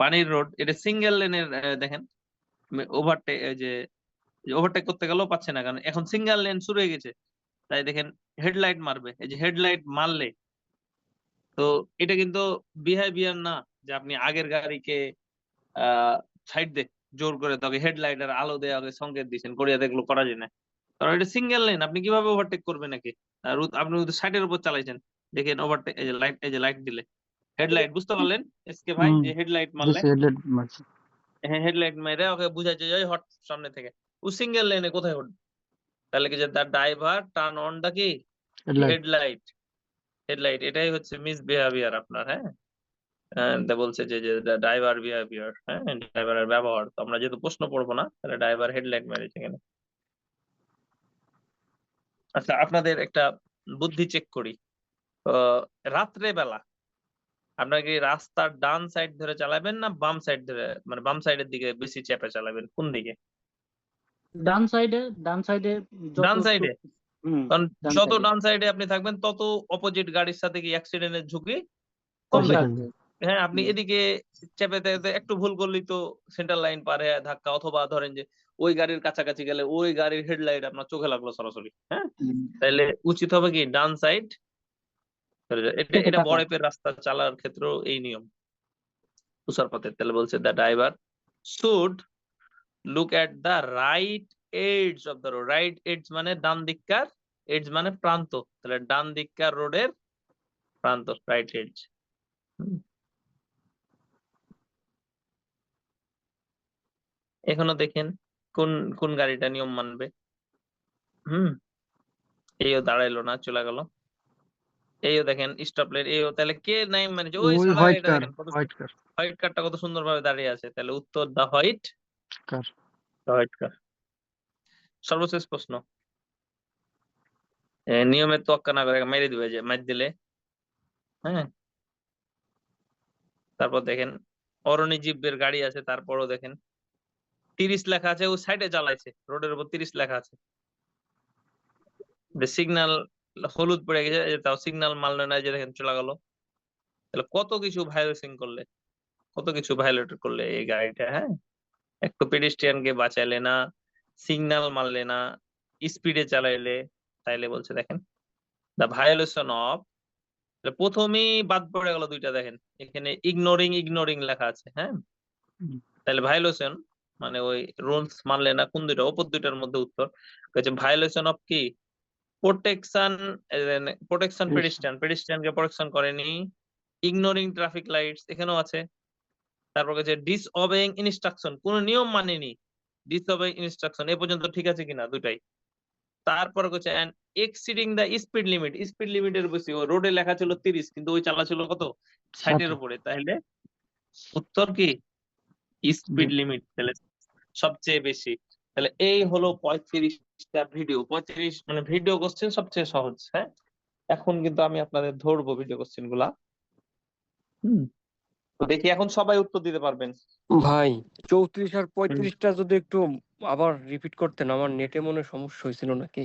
পানির রোড, এটা সিঙ্গেল লেনের, দেখেন ওভারটেক করতে গেলেও পাচ্ছে না, কারণ এখন সিঙ্গেল লেন শুরু হয়ে গেছে। তাই দেখেন হেডলাইট মারবে, এই যে হেডলাইট মারলে, তো এটা কিন্তু বিহেভিয়ার না যে আপনি আগের গাড়িকে সাইড দিয়ে জোর করে তাকে হেডলাইট আর আলো দেওয়া সংকেত দিচ্ছেন, করিয়া দেখলো করা যায় না, কারণ এটা সিঙ্গেল লেন। আপনি কিভাবে ওভারটেক করবেন নাকি? আর আপনি সাইডের উপর চালাইছেন, দেখেন ওভারটেক, এই যে লাইট দিলে হেডলাইট, বুঝতে পারলেন এসকে ভাই? যে হেডলাইট মারলে, হ্যাঁ, হেডলাইট মেরে ওকে বুঝাইছে যে হট সামনে থেকে, ও সিঙ্গেল লেনে কোথায় হট? তাহলে কি যে তার ড্রাইভার টার্ন অন দা কি হেডলাইট, এটাই হচ্ছে মিসবিহেভিয়ার আপনার। হ্যাঁ, বলছে যে ড্রাইভার বিহেভিয়ার, হ্যাঁ, ড্রাইভারের ব্যবহার। তো আমরা যেহেতু প্রশ্ন পড়বো না, তাহলে ড্রাইভার হেডলাইট মেরেছে কেন। আচ্ছা, আপনাদের একটা বুদ্ধি চেক করি। রাত্রে বেলা আপনারা কি রাস্তার ডান সাইড ধরে চালাবেন না বাম সাইড ধরে, মানে বাম সাইডের দিকে বেশি চেপে চালাবেন? কোন দিকে? ডান সাইডে ডান সাইডে, কারণ যত ডান সাইডে আপনি থাকবেন তত অপোজিট গাড়ির সাথে কি অ্যাক্সিডেন্টের ঝুঁকি কমবে। হ্যাঁ আপনি এদিকে চেপে যেতে একটু ভুল করলেই তো সেন্টার লাইন পার হয়ে ধাক্কা, অথবা ধরেন যে ওই গাড়ির কাছাকাছি গেলে ওই গাড়ির হেডলাইট আপনার চোখে লাগলো সরাসরি, হ্যাঁ তাইলে উচিত হবে কি ডান সাইড। এটা দেখে এটা থাকা। বড়েপের রাস্তা চালার ক্ষেত্রেও এই নিয়ম তুষারপাতের। তাহলে বলছে the driver should look at the right edge of the road. Right edge মানে ডান দিককার, এডজ মানে প্রান্ত, তাহলে ডান দিককার রোডের প্রান্ত, রাইট এডজ। এখনো দেখেন কোন কোন গাড়িটা নিয়ম মানবে। হুম, এইও দাঁড়াইলো না, চলে গেল। এইও দেখেন স্টপ লাইট, এইও, তাহলে কে নাই মানে ওই ওই সাদা হোয়াইট গাড়িটা কার, দেখেন কত, হোয়াইট কার হোয়াইট কারটা কত সুন্দরভাবে দাঁড়িয়ে আছে। তাহলে উত্তর দা হোয়াইট কার। হোয়াইট কার। সর্বশেষ প্রশ্ন, নিয়মের তোয়াক্কা না করে মেরে দিবে, যে মার দিলে, হ্যাঁ। তারপর দেখেন অরণিজীবের গাড়ি আছে, তারপরও দেখেন 30 লেখা আছে, ও সাইডে চালাইছে, রোডের উপর 30 লেখা আছে, সিগন্যাল হলুদ পড়ে গেছে, তাও সিগন্যাল মানলো না, যে দেখেন চলে গেল। তাহলে কত কিছু ভায়োলেশন করলে, কত কিছু ভায়োলেট করলে এই গাড়িটা, হ্যাঁ। একটু পেডিস্ট্রিয়ানকে বাঁচাইলে না, সিগন্যাল মারলে না, স্পিডে চালাইলে, তাইলে বলছে দেখেন দ্য ভায়োলেশন অফ, প্রথমেই বাদ পড়ে গেল দুইটা, দেখেন এখানে ইগনোরিং ইগনোরিং লেখা আছে, হ্যাঁ। তাহলে ভায়োলেশন মানে ওই রুলস মানলে না, কোন দুইটা, অপর দুইটার মধ্যে উত্তর ভায়োলেশন অফ কি, প্রোটেকশন, প্রোটেকশন পেডিস্ট্রিয়ান, পেডিস্ট্রিয়ানকে প্রোটেকশন করেনি, ইগনোরিং ট্রাফিক লাইটস এখানেও আছে। তারপর কাছে ডিসঅবেইং ইনস্ট্রাকশন, কোন নিয়ম মানেনি, ডিসঅবেইং ইনস্ট্রাকশন, এ পর্যন্ত ঠিক আছে কিনা দুটাই। তারপর হচ্ছে exceeding the speed limit, speed লিমিটের বেশি, রোডে লেখা ছিল 30 কিন্তু ওই চালা ছিল কত 60-এর উপরে, তাহলে উত্তর কি স্পিড লিমিট, তাহলে সবচেয়ে বেশি। তাহলে এই হলো 35টা ভিডিও, 35 মানে ভিডিও কোশ্চেন সবচেয়ে সহজ, হ্যাঁ। এখন কিন্তু আমি আপনাদের ধরবো ভিডিও কোশ্চেন গুলা। তো দেখি এখন সবাই উত্তর দিতে পারবেন। ভাই 34 আর 35টা যদি একটু আবার রিপিট করতেন, আমার নেটে মনে হয় সমস্যা হয়েছিল নাকি।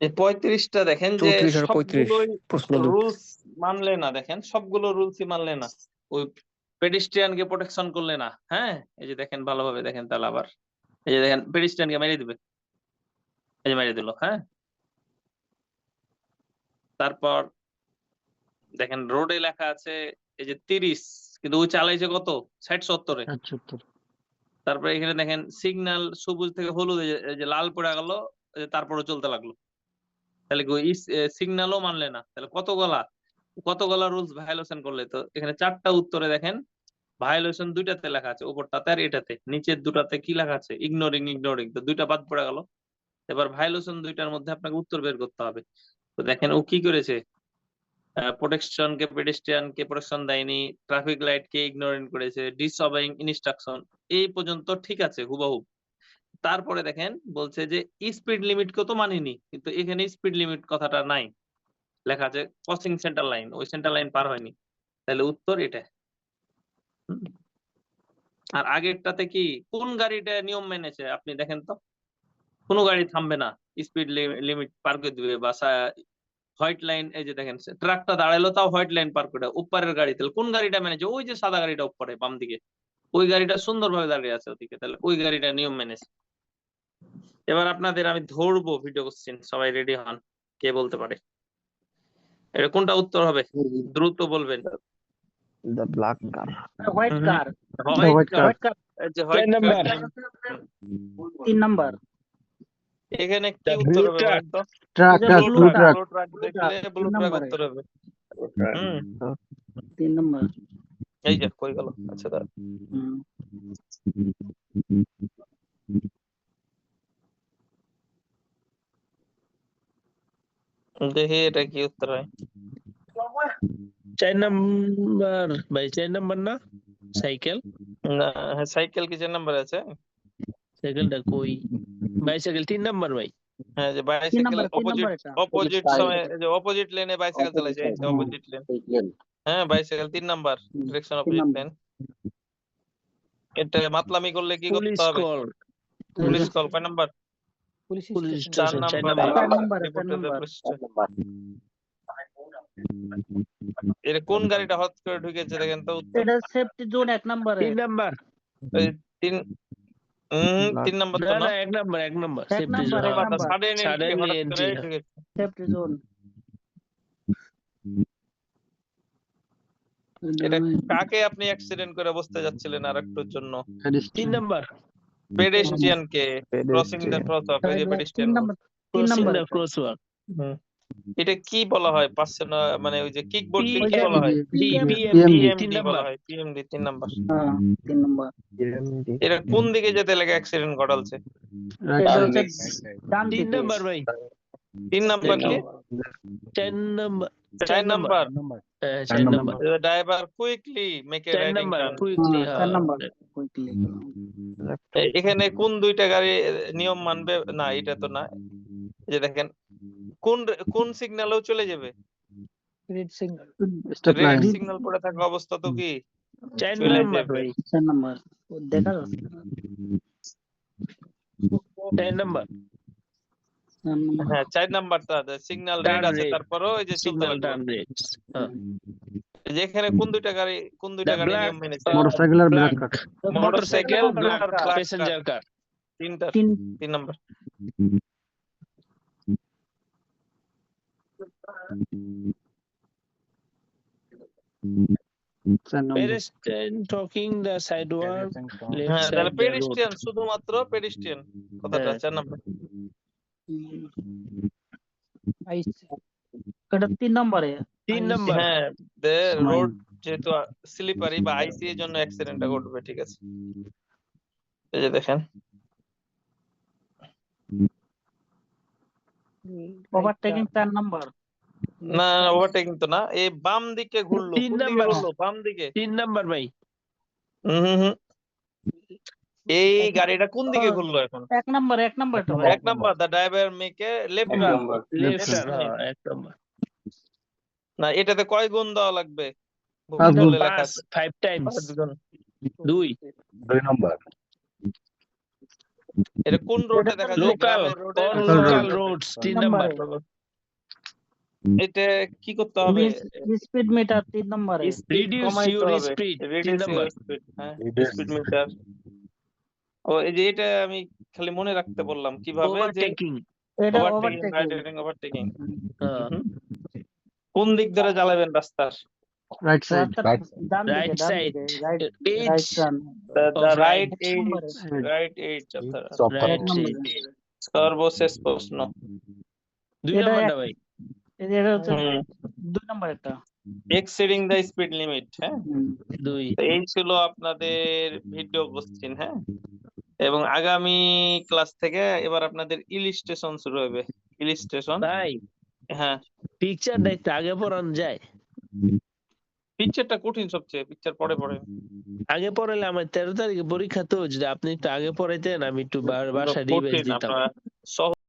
এই 35টা দেখেন যে 34 আর 35 সবগুলোই প্রশ্ন দুটো। রুলস মানলে না, দেখেন সবগুলো রুলসই মানলে না, ওই পেডিস্ট্রিয়ানকে প্রোটেকশন করলে না, হ্যাঁ। এই যে দেখেন ভালোভাবে দেখেন, তাহলে আবার এই যে দেখেন পেডিস্ট্রিয়ানকে মেরে দিবে, এই যে মেরে দিল, হ্যাঁ। তারপর দেখেন রোডে লেখা আছে এই যে 30 কিন্তু ওই চালাইছে কত 60-70-এ। 70। তারপরে এখানে দেখেন সিগন্যাল সবুজ থেকে হলুদ, এই যে লাল পড়ে গেল, তারপরে চলতে লাগলো, তাহলে সিগন্যালও মানলে না, তাহলে কতগুলা রুলস ভায়োলেশন করলে। তো এখানে 4টা উত্তরে দেখেন ভায়োলেশন দুইটাতে লেখা আছে, উপরটাতে আর এটাতে, নিচের দুটাতে কি লেখা আছে ইগনোরিং ইগনোরিং, তো দুইটা বাদ পড়ে গেল। এবার ভায়োলেশন দুইটার মধ্যে আপনাকে উত্তর বের করতে হবে। তো দেখেন ও কি করেছে, প্রোটেকশনকে পেডেস্ট্রিয়ানকে প্রোটেকশন দেয়নি, ট্রাফিক লাইট কে ইগনোরেন্ট করেছে, ডিসঅবেইং ইনস্ট্রাকশন, এই পর্যন্ত ঠিক আছে হুবহু। তারপরে দেখেন বলছে যে স্পিড লিমিট কে তো মানিনি, কিন্তু এখানে স্পিড লিমিট কথাটা নাই, লেখা আছে ক্রসিং সেন্টার লাইন, ওই সেন্টার লাইন পার হয়নি, তাহলে উত্তর এটা। আর আগেরটাতে কি কোন গাড়িটা নিয়ম মেনেছে আপনি দেখেন তো, কোনো গাড়ি থামবে না, স্পিড লিমিট পার করে দিবে, বা হোয়াইট লাইন, এই যে দেখেন ট্রাকটা দাঁড়ালো তাও হোয়াইট লাইন পার করে, উপরের গাড়ি, তাহলে কোন গাড়িটা মেনেছে, ওই যে সাদা গাড়িটা উপরে বাম দিকে, ওই গাড়িটা সুন্দরভাবে দাঁড়িয়ে আছে ওদিকে, তাহলে ওই গাড়িটা নিয়ম মেনেছে। এবার আপনাদের আমি ধরবো ভিডিও কোশ্চেন, সবাই রেডি হন, কে বলতে পারে এটা কোনটা উত্তর হবে, দ্রুত বলবেন। The black car. White car, white car. White car white number 3 number. এখানে কি উত্তর হবে বলেন তো? Truck, truck, blue blue truck. Blue truck দেখলে ব্লু তিন ট্রাক নম্বরে। উত্তর হবে। হুম 3 নাম্বার। এই যে কই গেল, আচ্ছা দাঁড়া। দেখি এটা কি উত্তর হয়। 4 নাম্বার ভাই, 4 নাম্বার না সাইকেল, না হ্যাঁ, সাইকেল কি 4 নম্বরে আছে? সাইকেলটা কই, বাইসাইকেল 3 নাম্বার ভাই। হ্যাঁ যে 3 বাইসাইকেল নাম্বার, 3 অপোজিট নাম্বার এটা। অপোজিট সময়, এই যে অপোজিট লেনে বাইসাইকেল চালাইছে, এই যে অপোজিট লেন, হ্যাঁ bicycle 3 number, direction opposite number. Lane. এটা মাতলামি করলে কি পুলিশ করতে হবে? কল, পুলিশ কল কয় number? Police 4 station 4 number. Number. 4 number, 4 number. এটা কোন গাড়িটা হট করে ঢুকেছে দেখেন তো উত্তর। এটা সেফটি জোন 1 নম্বরে। 3 নাম্বার। এই তিন তিন নাম্বার না তো না না, 1 নাম্বার 1 নাম্বার এক সেফটি নাম্বার, জোন। এক নাম্বার। সাডেন এন্ট্রি Suddenly হঠাৎ করে entry, হ্যাঁ। ঢুকেছে। Safety zone. এটা কাকে আপনি অ্যাক্সিডেন্ট করে বসতে যাচ্ছিলেন আরেকটুর জন্য? 3 number. Pedestrian K crossing the cross walk, এই যে 3 pedestrian. Number, 3 Crossing number. the crosswalk. এটা কি বলা হয়? মানে ওই যে কিক বোর্ড কি বলা হয়? PMD PMD 3 বলা নাম্বার। হয়, PMD 3 নাম্বার। হ্যাঁ 3 নম্বর। এটা কোন দিকে যেতে লেগে অ্যাক্সিডেন্ট ঘটালছে? এটা হচ্ছে ডান 3 দিকে। নাম্বার ভাই। 3 নাম্বার কি? 10 নাম্বার। 4 নাম্বার। হ্যাঁ 4 number. Driver quickly make a 10 writing number turn. Quickly. 4 number. Quickly. এখানে কোন দুইটা গাড়ি নিয়ম মানবে না? এটা তো না, এই যে দেখেন কোন সিগন্যালেও চলে যাবে। Red signal. Stop red line signal পড়ে থাকা অবস্থা তো কি 4 চলে নাম্বার যাবে। ভাই। 4 নম্বর। ও দেখা যাচ্ছে না। 10 নাম্বার। 4 নম্বর। হ্যাঁ 4 নাম্বারটা সিগন্যাল রেড Turn আছে, red. তারপরেও এই যে চলতে Signal লাগলো। turn red. হ্যাঁ। এই যে এখানে কোন দুইটা গাড়ি The black, নিয়ম মেনেছে? মোটরসাইকেল আর black car motorcycle, black black car, passenger car. 3 number. Pedestrian talking the sidewalk, left হ্যাঁ side তাহলে the road. পেডিস্ট্রিয়ান, শুধুমাত্র পেডিস্ট্রিয়ান কথাটা হ্যাঁ। 4 নাম্বার। এটা 3 নম্বরে। 3 নাম্বার। হ্যাঁ রোড যেহেতু স্লিপারি বা আইসি এর জন্য অ্যাক্সিডেন্টটা ঘটবে, ঠিক আছে। এই যে দেখেন ওভারটেকিং 4 নম্বর। না ওভারটেকিং তো না, এই বাম দিকে ঘুরলো। 3 কোন দিকে নাম্বার। ঘুরলো? বাম দিকে। 3 নাম্বার ভাই। হুম। এই গাড়িটা কোন দিকে ঘুরলো এখন? 1 নম্বর, 1 নম্বর তো। 1 number. The driver make a left turn. Left turn, হ্যাঁ 1 নাম্বার। না এটাতে কয় গুণ দেওয়া লাগবে? 5 গুণ। ভূগোলে লেখা 5 আছে 5 times. 5 গুণ। 2 এটা কোন রোডে দেখা যায়? local গ্রামের রোডে or Local local road. roads 3 number. Number. এটা কি করতে হবে? স্পিড মিটার 3 নম্বরে। স্পিড Reduce কমাইতে your হবে। speed, Reduce 3 number. your speed, হ্যাঁ স্পিড মিটার। ও এই যে এটা আমি খালি মনে রাখতে বললাম কিভাবে যে Overtaking. এটা ওভারটেকিং, ওভারটেকিং। ওভারটেকিং। হ্যাঁ। কোন দিক ধরে চালাবেন রাস্তার? রাইট সাইড ডান দিকে, Right ডান side. দিকে। Right Eight turn. The of right right. Edge, নম্বরে। Right edge. Right নম্বরে। side. সর্বশেষ প্রশ্ন। 2 এটা নাম্বারটা ভাই। এটা হচ্ছে হুম 2 নম্বর একটা। Exceeding the speed limit. হ্যাঁ 2 তো এই ছিল আপনাদের ভিডিও কোশ্চেন। হ্যাঁ এবং আগামী ক্লাস থেকে এবার আপনাদের ইলিস্ট্রেশন শুরু হবে। ইলিস্ট্রেশন। ভাই হ্যাঁ পিকচারটা একটু আগে পড়ানো যায়? পিকচারটা কঠিন সবচেয়ে, পিকচার পরে আগে পড়ালে আমার 13 তারিখে পরীক্ষা তো, যদি আপনি একটু আগে পড়াইতেন আমি একটু বাসায় রিভাইজ কঠিন। দিতাম। আপনারা সহজ